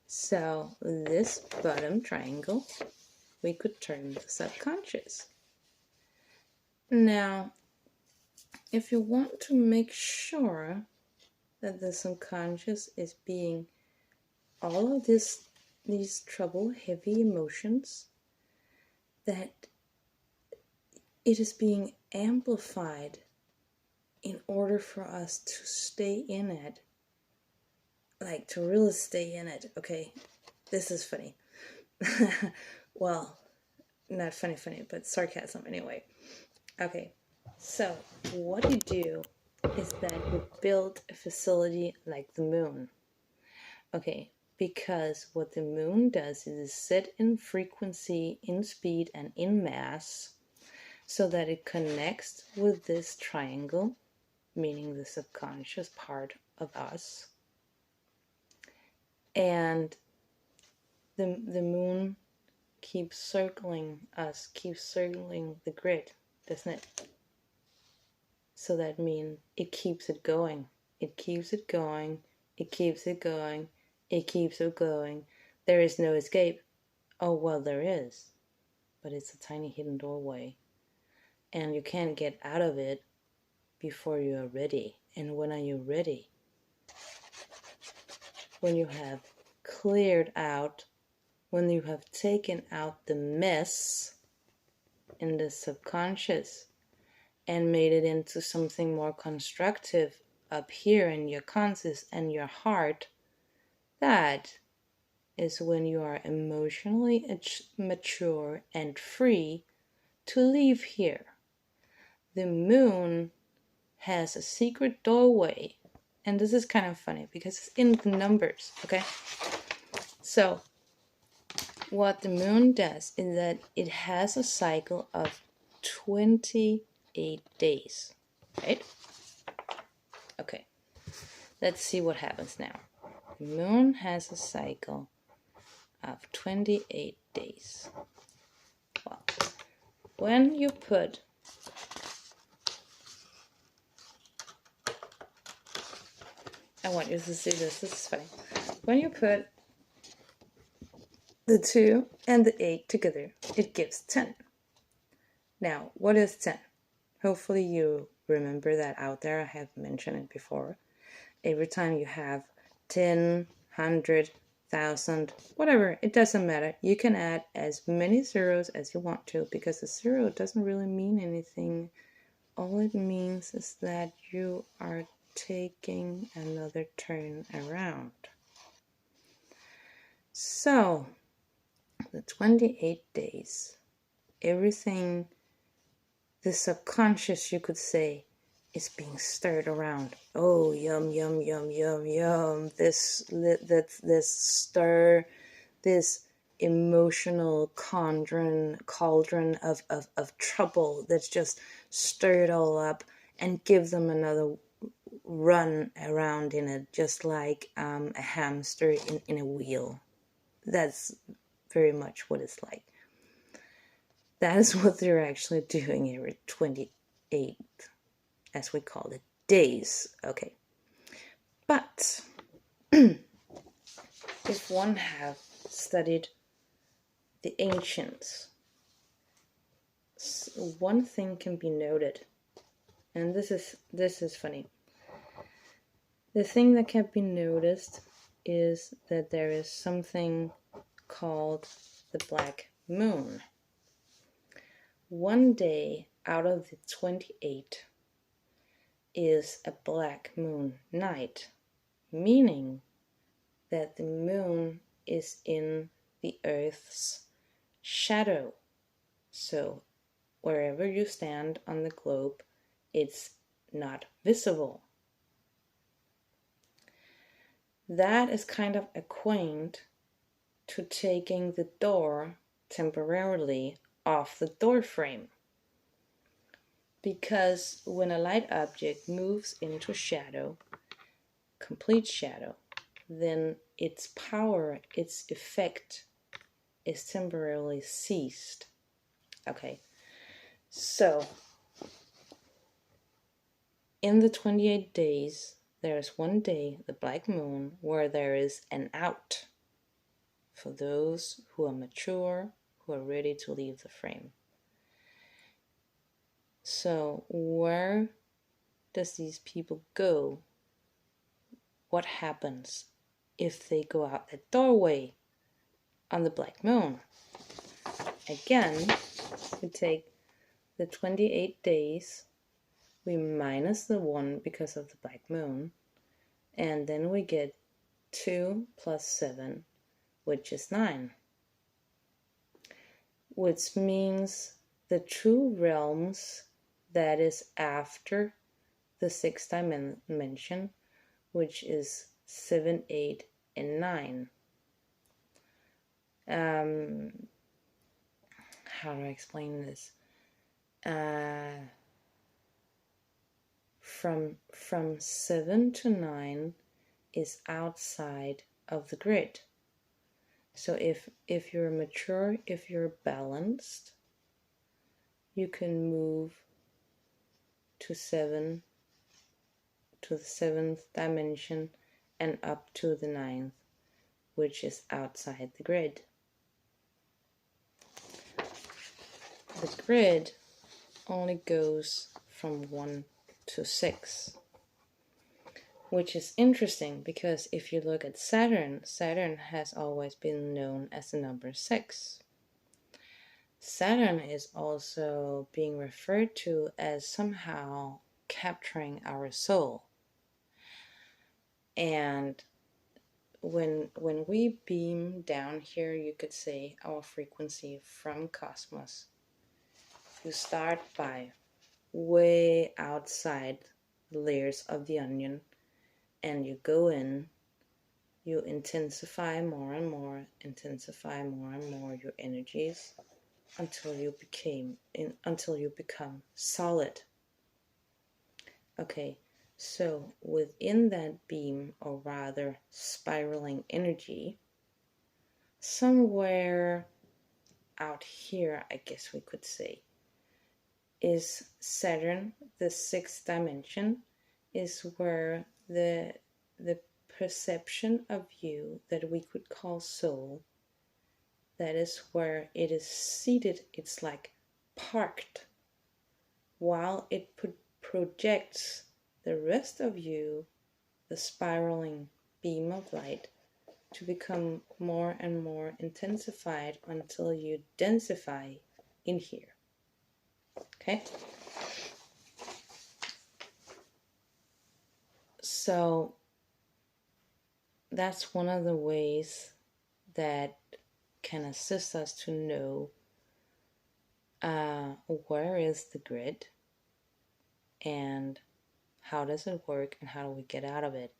So this bottom triangle, we could term the subconscious. Now, if you want to make sure that the subconscious is being all of these trouble, heavy emotions, that it is being amplified in order for us to stay in it, like to really stay in it. Okay, this is funny. Well, not funny, but sarcasm anyway. Okay, so what you do is that you build a facility like the moon. Okay, because what the moon does is sit in frequency, in speed, and in mass, so that it connects with this triangle, meaning the subconscious part of us. And the moon keeps circling us, keeps circling the grid, doesn't it? So that means it keeps it going. It keeps it going. It keeps it going. It keeps it going. There is no escape. Oh, well, there is. But it's a tiny hidden doorway. And you can't get out of it before you are ready. And when are you ready? When you have cleared out, when you have taken out the mess in the subconscious and made it into something more constructive up here in your conscious and your heart, that is when you are emotionally mature and free to leave here. The moon has a secret doorway, and this is kind of funny because it's in the numbers, okay? So what the moon does is that it has a cycle of 28 days, right? Okay, let's see what happens now. The moon has a cycle of 28 days. Well, when you put I want you to see this is funny. When you put the 2 and the 8 together, it gives 10. Now, what is 10? Hopefully you remember that out there. I have mentioned it before. Every time you have 10, 100, 1,000, whatever, it doesn't matter. You can add as many zeros as you want to, because a zero doesn't really mean anything. All it means is that you are taking another turn around. So, the 28 days, everything, the subconscious, you could say, is being stirred around. Oh, yum, yum, yum, yum, yum. This stir, this emotional cauldron of trouble that's just stir it all up and give them another run around in it, just like a hamster in a wheel. That's very much what it's like. That is what they're actually doing every 28, as we call it, days. Okay. But if one have studied the ancients, one thing can be noted, and this is funny. The thing that can be noticed is that there is something called the black moon. One day out of the 28 is a black moon night, meaning that the moon is in the Earth's shadow. So wherever you stand on the globe, it's not visible. That is kind of akin to taking the door temporarily off the door frame. Because when a light object moves into shadow, complete shadow, then its power, its effect is temporarily ceased. Okay, so in the 28 days, there is one day, the black moon, where there is an out for those who are mature, who are ready to leave the frame. So where does these people go? What happens if they go out the doorway on the black moon? Again, we take the 28 days, we minus the 1 because of the black moon, and then we get 2 plus 7, which is 9. Which means the true realms that is after the 6th dimension, which is 7, 8, and 9. How do I explain this? From 7 to 9 is outside of the grid. So if you're mature, if you're balanced, you can move to the 7th dimension and up to the 9th, which is outside the grid. The grid only goes from 1 to 6, which is interesting because if you look at Saturn, Saturn has always been known as the number 6. Saturn is also being referred to as somehow capturing our soul. And when we beam down here, you could say our frequency from cosmos, you start by way outside the layers of the onion, and you go in, you intensify more and more, intensify more and more your energies until you become solid. Okay, so within that beam, or rather spiraling energy, somewhere out here, I guess we could say, is Saturn, the 6th dimension, is where the perception of you that we could call soul, that is where it is seated, it's like parked, while it projects the rest of you, the spiraling beam of light, to become more and more intensified until you densify in here. Okay? So that's one of the ways that can assist us to know where is the grid and how does it work and how do we get out of it.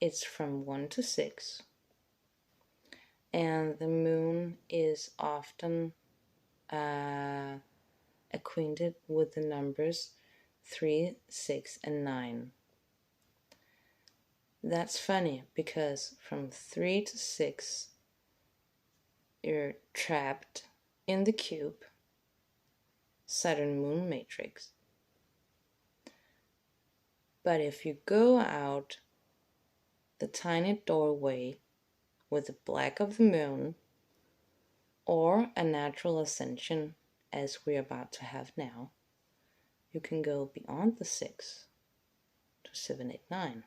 It's from 1 to 6, and the moon is often acquainted with the numbers 3, 6, and 9. That's funny because from 3 to 6 you're trapped in the cube Saturn moon matrix. But if you go out the tiny doorway with the black of the moon, or a natural ascension as we're about to have now, you can go beyond the 6 to 7, 8, 9.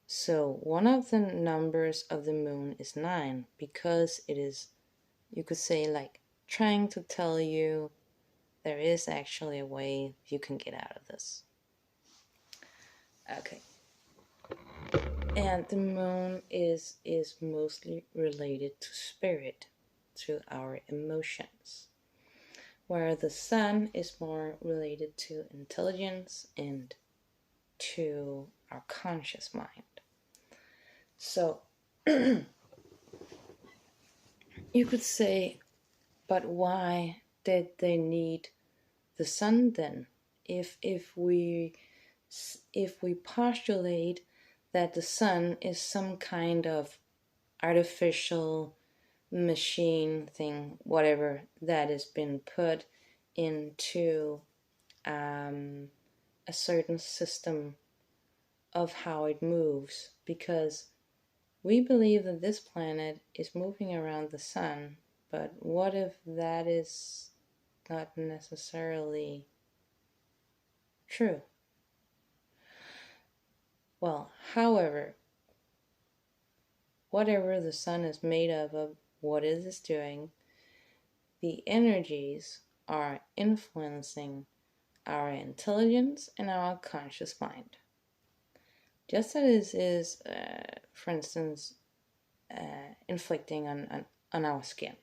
So one of the numbers of the moon is 9 because it is, you could say, like trying to tell you there is actually a way you can get out of this. Okay. And the moon is mostly related to spirit, to our emotions, where the sun is more related to intelligence and to our conscious mind. So you could say, but why did they need the sun then? If we postulate that the sun is some kind of artificial machine thing, whatever, that has been put into a certain system of how it moves, because we believe that this planet is moving around the sun, but what if that is not necessarily true? Well, however, whatever the sun is made of what it is doing, the energies are influencing our intelligence and our conscious mind. Just as it is, for instance, inflicting on our skin.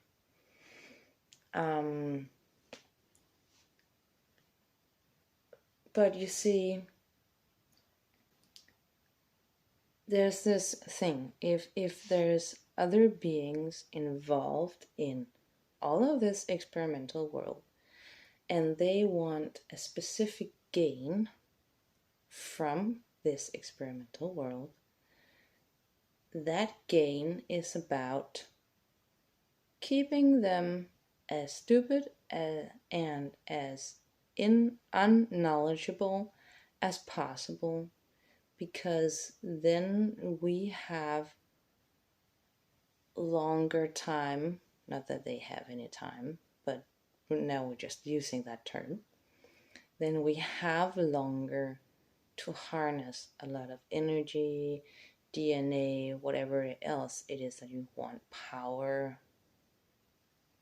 But you see, there's this thing. If there's other beings involved in all of this experimental world, and they want a specific gain from this experimental world, that gain is about keeping them as stupid and as unknowledgeable as possible, because then we have longer time, not that they have any time, but now we're just using that term, then we have longer to harness a lot of energy, DNA, whatever else it is that you want, power,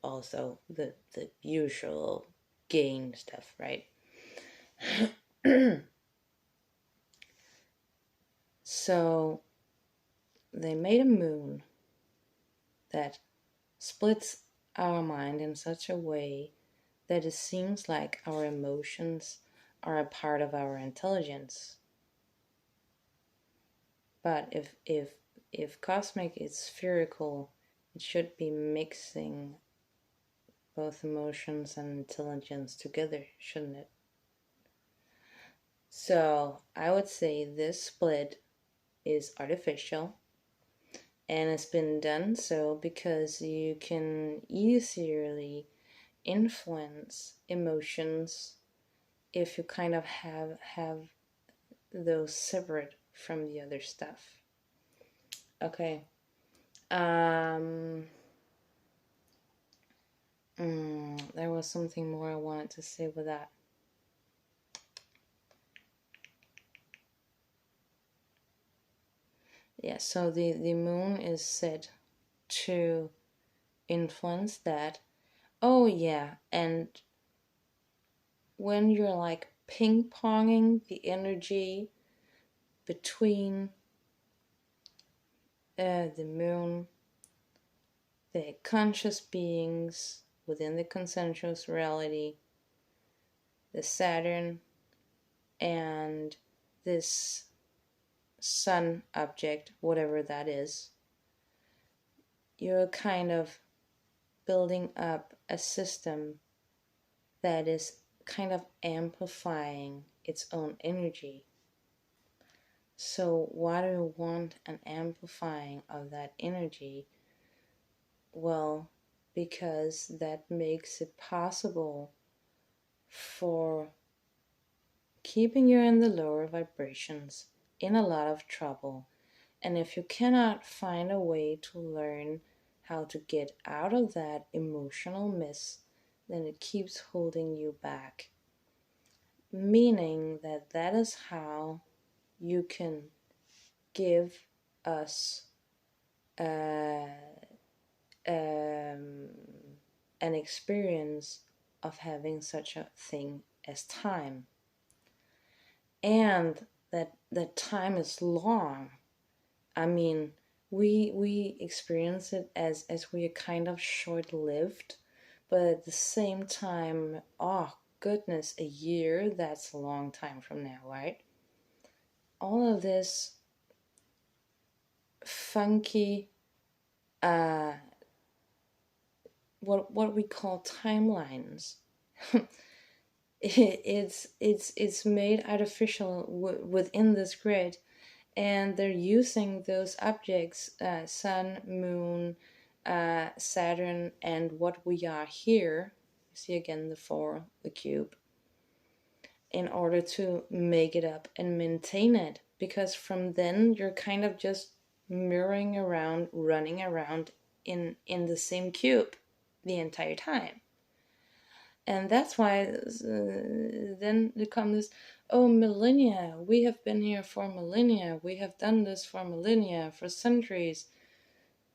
also the usual gain stuff, right? So they made a moon that splits our mind in such a way that it seems like our emotions are a part of our intelligence. But if cosmic is spherical, it should be mixing both emotions and intelligence together, shouldn't it? So I would say this split is artificial, and it's been done so because you can easily influence emotions if you kind of have those separate from the other stuff. Okay. There was something more I wanted to say with that. Yeah, so the moon is said to influence that. Oh yeah, and when you're like ping-ponging the energy between the moon, the conscious beings within the consensus reality, the Saturn, and this sun object, whatever that is, you're kind of building up a system that is kind of amplifying its own energy. So why do you want an amplifying of that energy? Well, because that makes it possible for keeping you in the lower vibrations, in a lot of trouble. And if you cannot find a way to learn how to get out of that emotional mess, then it keeps holding you back. Meaning that is how you can give us an experience of having such a thing as time. And that time is long. I mean, we experience it as we are kind of short-lived, but at the same time, oh goodness, a year, that's a long time from now, right? All of this funky what we call timelines. It's made artificial within this grid, And they're using those objects, sun, moon, Saturn, and what we are here, you see again the 4, the cube, in order to make it up and maintain it. Because from then you're kind of just mirroring around, running around in the same cube the entire time. And that's why then there comes this, oh, millennia, we have been here for millennia, we have done this for millennia, for centuries.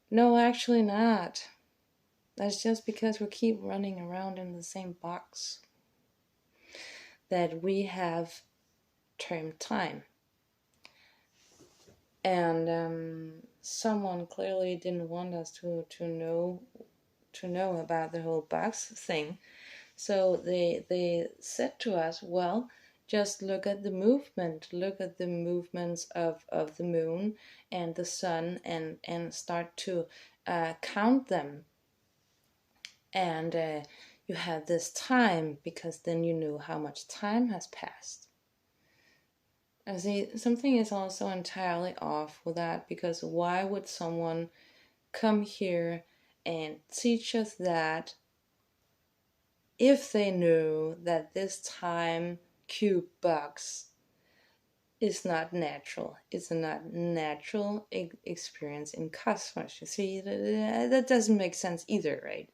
No, actually not. That's just because we keep running around in the same box that we have termed time. And someone clearly didn't want us to know about the whole box thing. So they said to us, well, just look at the movement, look at the movements of the moon and the sun, and start to count them. And you have this time, because then you know how much time has passed. I see something is also entirely off with that, because why would someone come here and teach us that if they know that this time cube box is not natural, it's a not natural experience in cosmos? You see, that doesn't make sense either, right?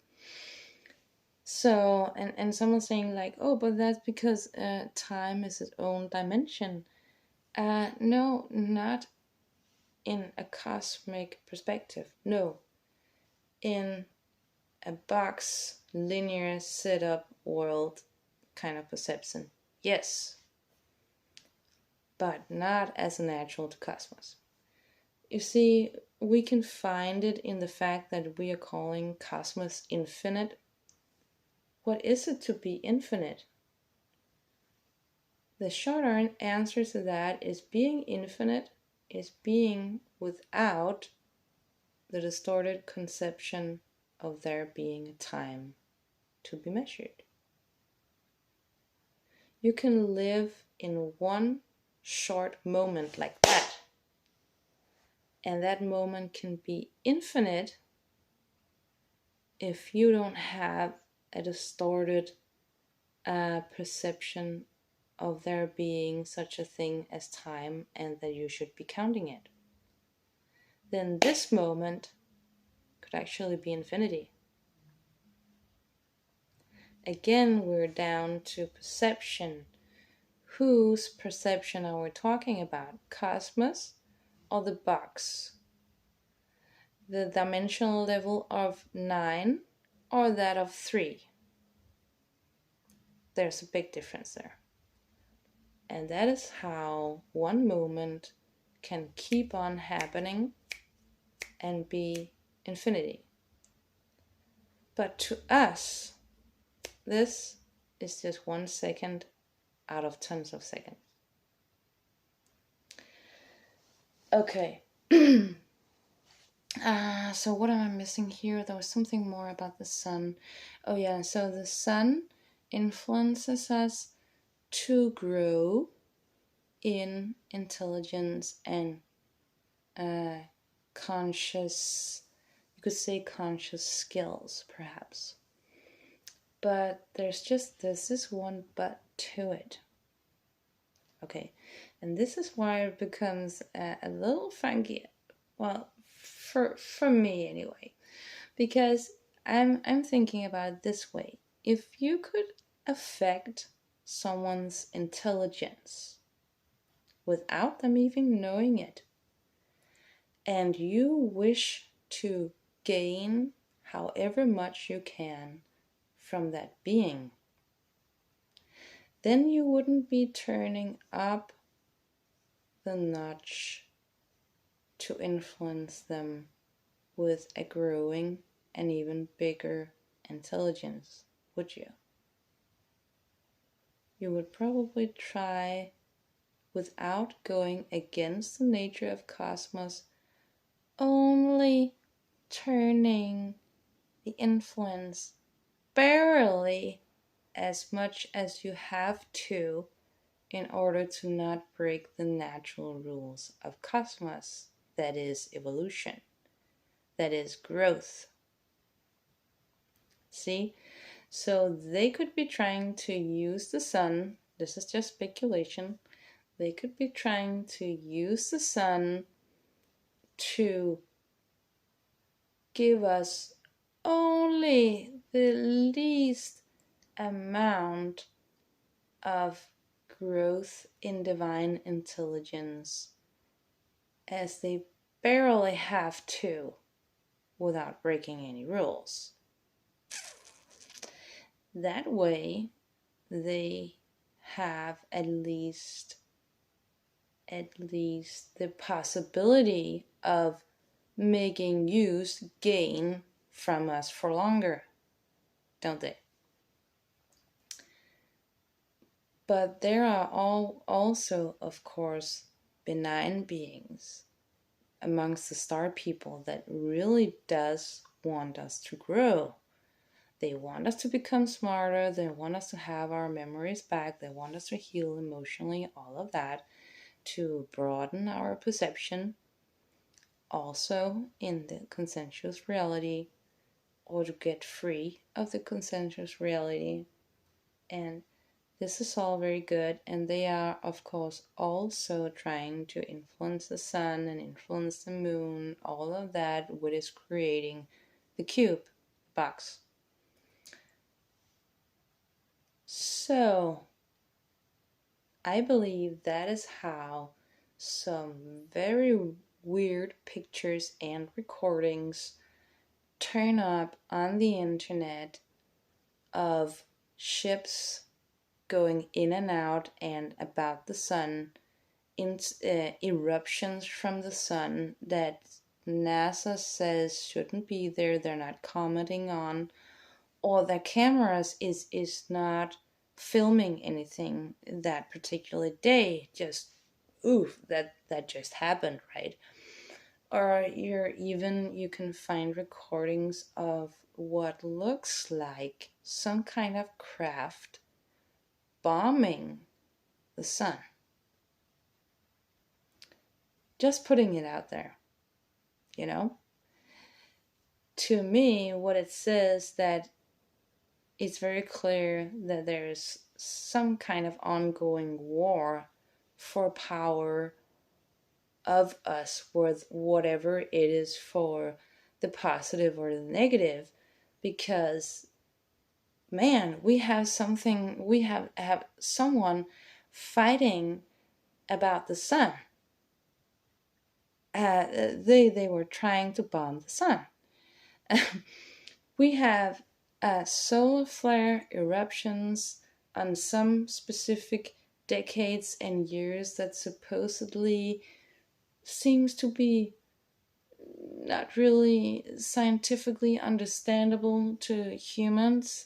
So, and someone's saying like, oh, but that's because time is its own dimension. No, not in a cosmic perspective. No, in a box, linear setup world kind of perception. Yes, but not as natural to cosmos. You see, we can find it in the fact that we are calling cosmos infinite. What is it to be infinite? The short answer to that is being infinite is being without the distorted conception of there being a time to be measured. You can live in one short moment like that, and that moment can be infinite if you don't have a distorted perception of there being such a thing as time and that you should be counting it. Then this moment could actually be infinity. Again, we're down to perception. Whose perception are we talking about? Cosmos or the box? The dimensional level of 9 or that of 3? There's a big difference there. And that is how one moment can keep on happening and be infinity. But to us, this is just 1 second out of tons of seconds. Okay. So what am I missing here? There was something more about the sun. Oh yeah, so the sun influences us to grow in intelligence and conscious, you could say conscious skills perhaps. But there's this one but to it. Okay, and this is why it becomes a little funky. Well, for me anyway, because I'm thinking about it this way. If you could affect someone's intelligence without them even knowing it, and you wish to gain however much you can from that being, then you wouldn't be turning up the notch to influence them with a growing and even bigger intelligence, would you? You would probably try, without going against the nature of cosmos, only turning the influence barely as much as you have to in order to not break the natural rules of cosmos, that is evolution, that is growth. See? So they could be trying to use the sun, this is just speculation, they could be trying to use the sun to give us only the least amount of growth in divine intelligence, as they barely have to without breaking any rules. That way, they have at least the possibility of making use gain from us for longer, don't they? But there are also, of course, benign beings amongst the star people that really does want us to grow. They want us to become smarter, they want us to have our memories back, they want us to heal emotionally, all of that, to broaden our perception, also in the consensus reality, or to get free of the consensus reality. And this is all very good, and they are, of course, also trying to influence the sun and influence the moon, all of that, what is creating the cube box. So, I believe that is how some very weird pictures and recordings turn up on the internet of ships going in and out and about the sun, eruptions from the sun that NASA says shouldn't be there, they're not commenting on, or their cameras is not filming anything that particular day, just oof, that just happened, right? Or you can find recordings of what looks like some kind of craft bombing the sun. Just putting it out there, you know? To me, what it says that it's very clear that there's some kind of ongoing war for power of us, with whatever it is, for the positive or the negative, because man, we have someone fighting about the sun. They were trying to bomb the sun. We have solar flare eruptions on some specific decades and years that supposedly seems to be not really scientifically understandable to humans.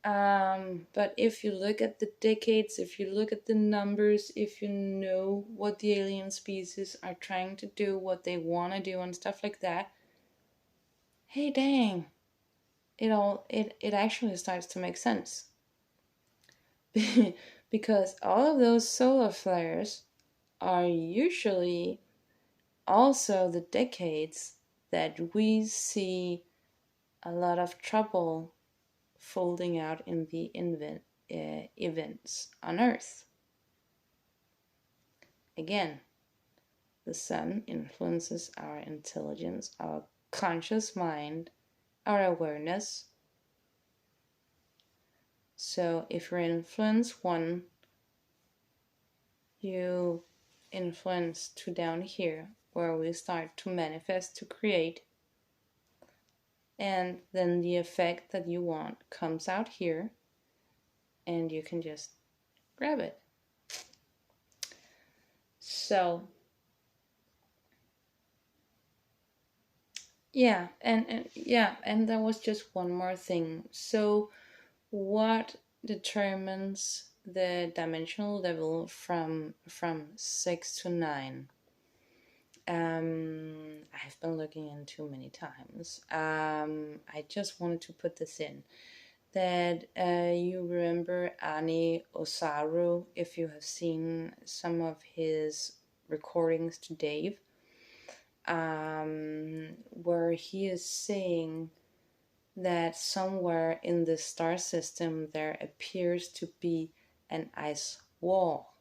But if you look at the decades, if you look at the numbers, if you know what the alien species are trying to do, what they want to do and stuff like that, hey dang, it actually starts to make sense. Because all of those solar flares are usually also the decades that we see a lot of trouble folding out in the events on Earth. Again, the sun influences our intelligence, our conscious mind, our awareness. So if you influence one, you influence to down here, where we start to manifest, to create, and then the effect that you want comes out here, and you can just grab it. So yeah, and there was just one more thing. So what determines the dimensional level from 6 to 9? I've been looking into many times. I just wanted to put this in. that you remember Ani Osaru, if you have seen some of his recordings to Dave, where he is saying that somewhere in the star system there appears to be an ice wall.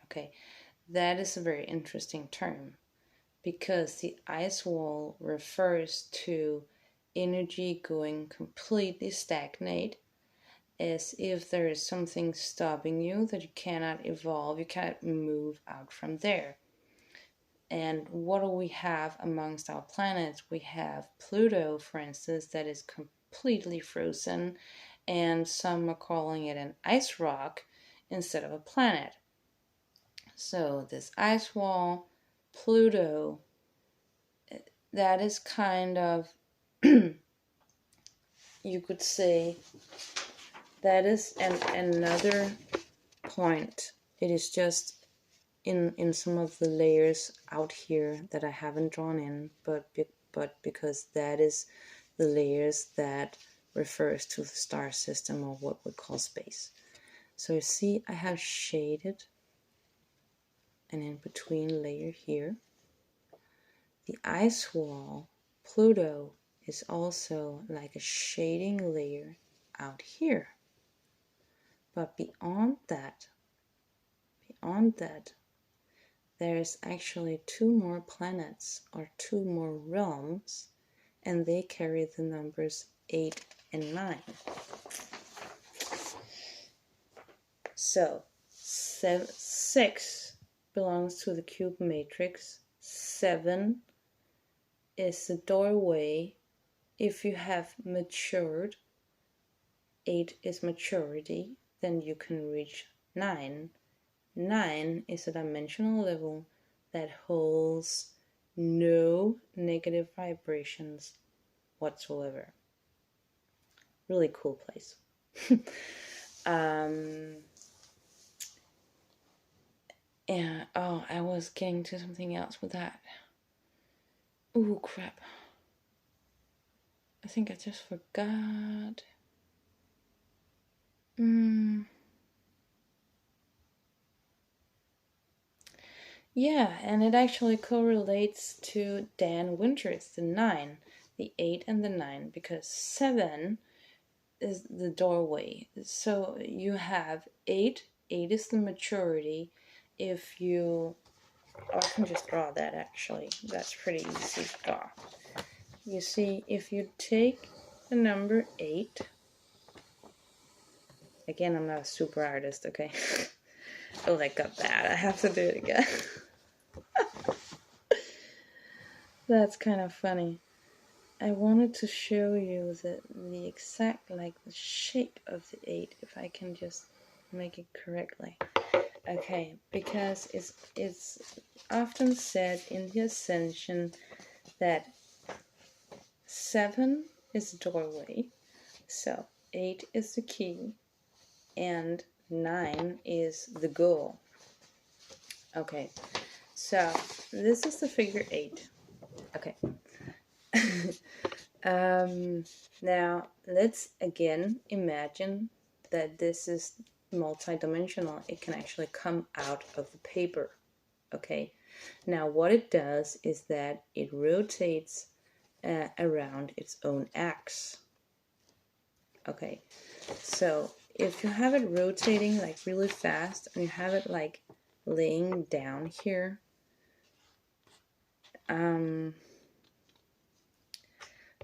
Okay, that is a very interesting term, because the ice wall refers to energy going completely stagnate, as if there is something stopping you, that you cannot evolve, you cannot move out from there. And what do we have amongst our planets? We have Pluto, for instance, that is completely frozen, and some are calling it an ice rock instead of a planet. So this ice wall, Pluto, that is kind of, you could say, that is another point. It is just in some of the layers out here that I haven't drawn in, but because that is the layers that refers to the star system, or what we call space. So you see, I have shaded an in-between layer here. The ice wall, Pluto, is also like a shading layer out here. But beyond that, there's actually 2 more planets, or 2 more realms, and they carry the numbers 8 and 9. So 6 belongs to the cube matrix. 7 is the doorway. If you have matured, 8 is maturity, then you can reach 9. 9 is a dimensional level that holds no negative vibrations whatsoever. Really cool place. Yeah, oh, I was getting to something else with that. Ooh, crap. I think I just forgot. Yeah, and it actually correlates to Dan Winters, the 9, the 8 and the 9, because 7 is the doorway. So you have 8. 8 is the maturity. If you, I can just draw that actually. That's pretty easy to draw. You see, if you take the number 8, again, I'm not a super artist, okay? Oh, that got bad. I have to do it again. That's kind of funny. I wanted to show you the exact, like, the shape of the 8, if I can just make it correctly. Okay, because it's often said in the Ascension that 7 is the doorway, so 8 is the key, and 9 is the goal. Okay, so this is the figure 8. Okay. Now let's again imagine that this is multidimensional. It can actually come out of the paper. Okay, now what it does is that it rotates around its own axis. Okay, so if you have it rotating like really fast, and you have it like laying down here,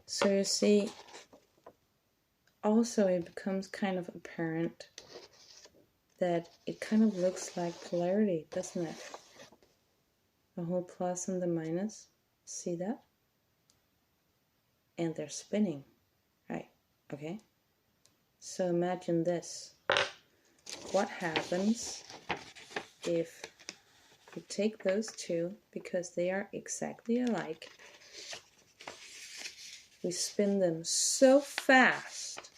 so you see, also it becomes kind of apparent that it kind of looks like polarity, doesn't it? The whole plus and the minus, see that? And they're spinning, right? Okay, so imagine this. What happens if you take those two, because they are exactly alike, we spin them so fast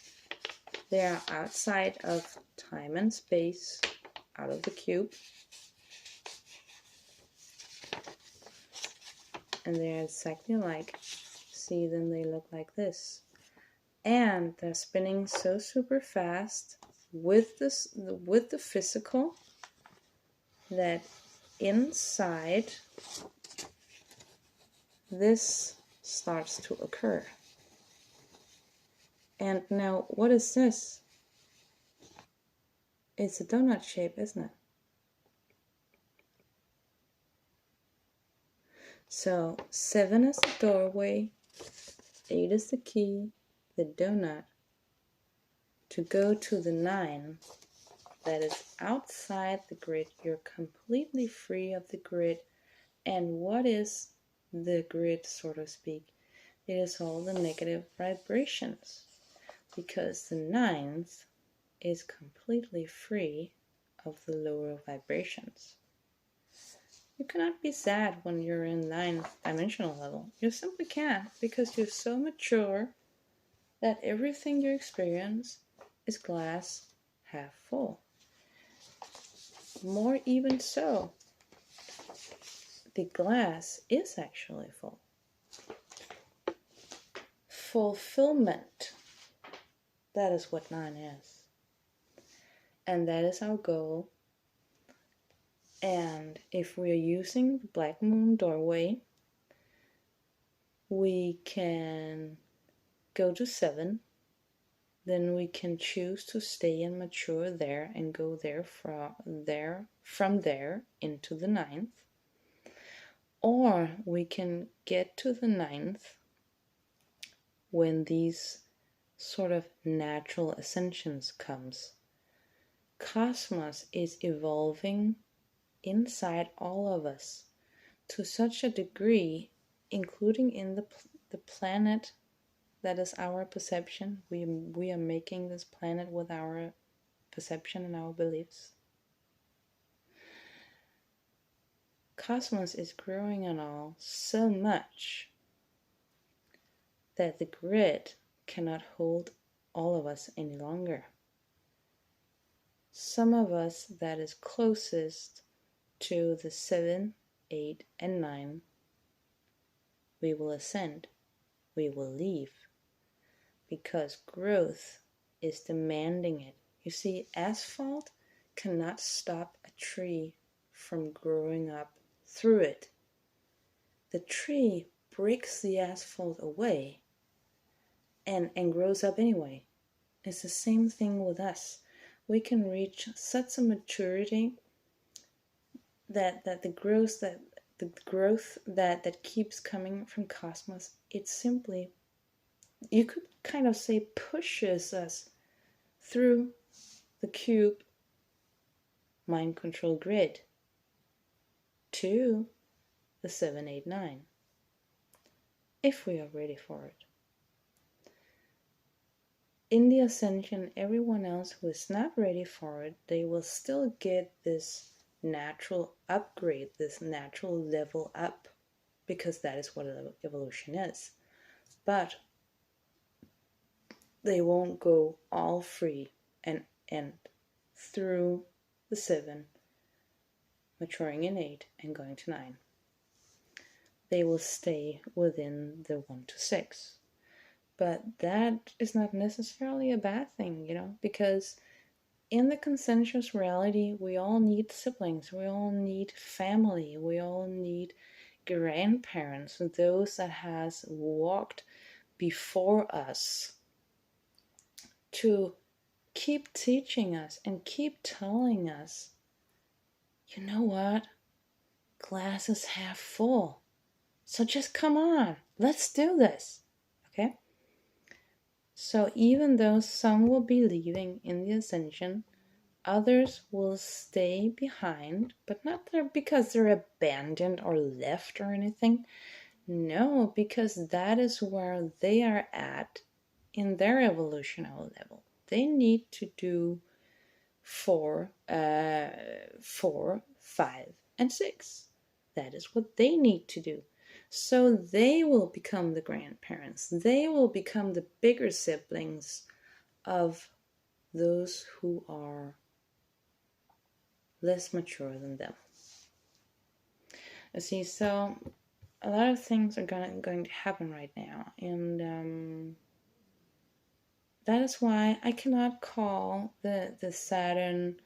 they are outside of time and space, out of the cube, and they're exactly alike. See, then they look like this. and they're spinning so super fast with the physical, that inside this starts to occur. And now, what is this? It's a donut shape, isn't it? So 7 is the doorway, 8 is the key, the donut, to go to the 9 that is outside the grid. You're completely free of the grid. And what is the grid, so to speak? It is all the negative vibrations, because the 9th is completely free of the lower vibrations. You cannot be sad when you're in 9th dimensional level. You simply can't, because you're so mature that everything you experience is glass half full. More even so, the glass is actually full. Fulfillment, that is what 9 is. And that is our goal. And if we are using the Black Moon doorway, we can go to 7. Then we can choose to stay and mature there and go from there into the 9th. Or we can get to the 9th when these sort of natural ascensions comes. Cosmos is evolving inside all of us to such a degree, including in the planet that is our perception. We are making this planet with our perception and our beliefs. Cosmos is growing and all so much that the grid cannot hold all of us any longer. Some of us that is closest to the 7, 8, and 9, we will ascend, we will leave, because growth is demanding it. You see, asphalt cannot stop a tree from growing up through it. The tree breaks the asphalt away and grows up anyway. It's the same thing with us. We can reach such a maturity that the growth that keeps coming from cosmos, it simply, you could kind of say, pushes us through the cube mind control grid to the 7, 8, 9, if we are ready for it. In the ascension, everyone else who is not ready for it, they will still get this natural upgrade, this natural level up, because that is what evolution is. But they won't go all free and through the 7, maturing in 8 and going to 9. They will stay within the 1 to 6. But that is not necessarily a bad thing, because in the consensus reality, we all need siblings, we all need family, we all need grandparents, those that has walked before us, to keep teaching us and keep telling us, you know what, glass is half full, so just come on, let's do this. Okay? So even though some will be leaving in the ascension, others will stay behind, but not because they're abandoned or left or anything. No, because that is where they are at in their evolutionary level. They need to do 4, 5, and 6. That is what they need to do. So they will become the grandparents. They will become the bigger siblings of those who are less mature than them. You see, so a lot of things are going to happen right now, and That is why I cannot call the Saturn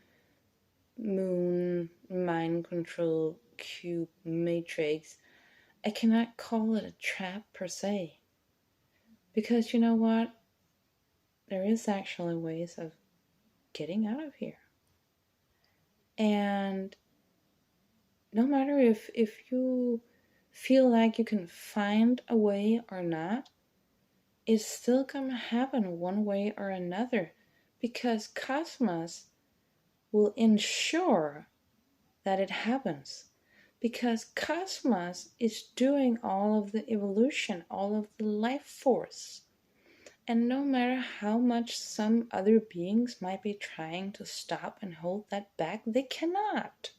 moon mind control cube matrix, I cannot call it a trap per se. Because you know what? There is actually ways of getting out of here. And no matter if you feel like you can find a way or not, it's still gonna happen one way or another. Because Cosmos will ensure that it happens. Because Cosmos is doing all of the evolution, all of the life force. And no matter how much some other beings might be trying to stop and hold that back, they cannot.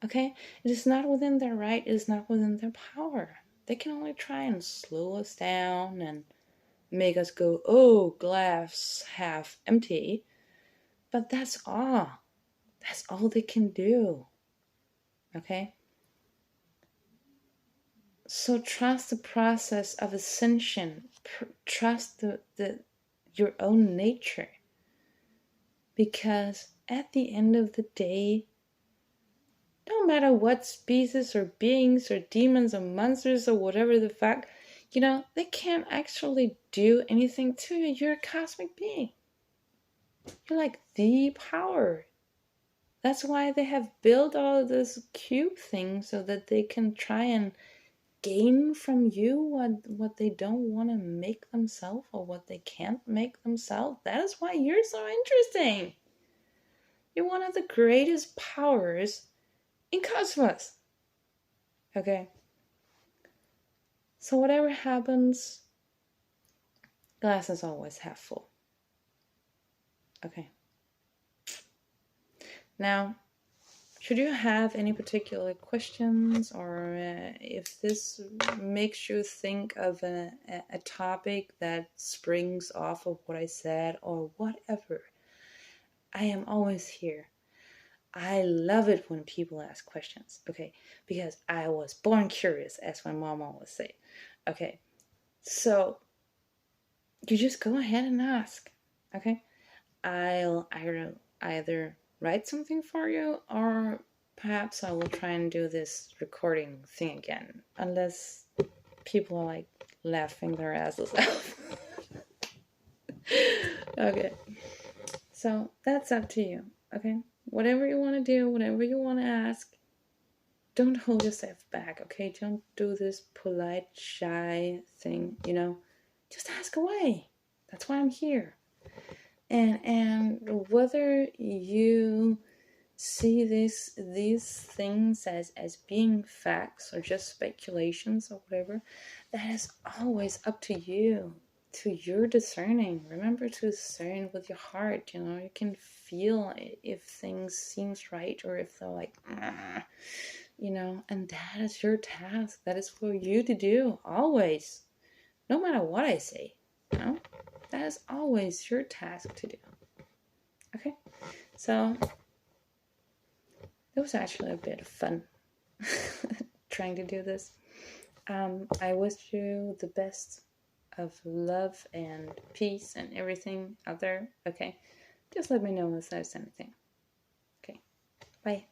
Okay? It is not within their right, it is not within their power. They can only try and slow us down and make us go, oh, glass half empty. But that's all. That's all they can do. Okay? So trust the process of ascension. Trust your own nature. Because at the end of the day, no matter what species or beings or demons or monsters or whatever the fuck, they can't actually do anything to you. You're a cosmic being. You're like the power. That's why they have built all of this cube thing so that they can try and gain from you what they don't want to make themselves or what they can't make themselves. That is why you're so interesting. You're one of the greatest powers in cosmos. Okay? So whatever happens, glass is always half full. Okay. Now, should you have any particular questions, or if this makes you think of a topic that springs off of what I said or whatever, I am always here. I love it when people ask questions, okay? Because I was born curious, as my mom always said. Okay, so you just go ahead and ask, okay? I'll either write something for you, or perhaps I will try and do this recording thing again, unless people are like laughing their asses off. Okay, so that's up to you, okay? Whatever you want to do, whatever you want to ask, don't hold yourself back, okay? Don't do this polite, shy thing, just ask away. That's why I'm here. And whether you see these things as being facts or just speculations or whatever, that is always up to you, to your discerning. Remember to discern with your heart. You can feel if things seems right or if they're like, and that is your task. That is for you to do always, no matter what I say. That is always your task to do. Okay, so it was actually a bit of fun trying to do this. I wish you the best of love and peace and everything out there. Okay, just let me know if there's anything. Okay, bye.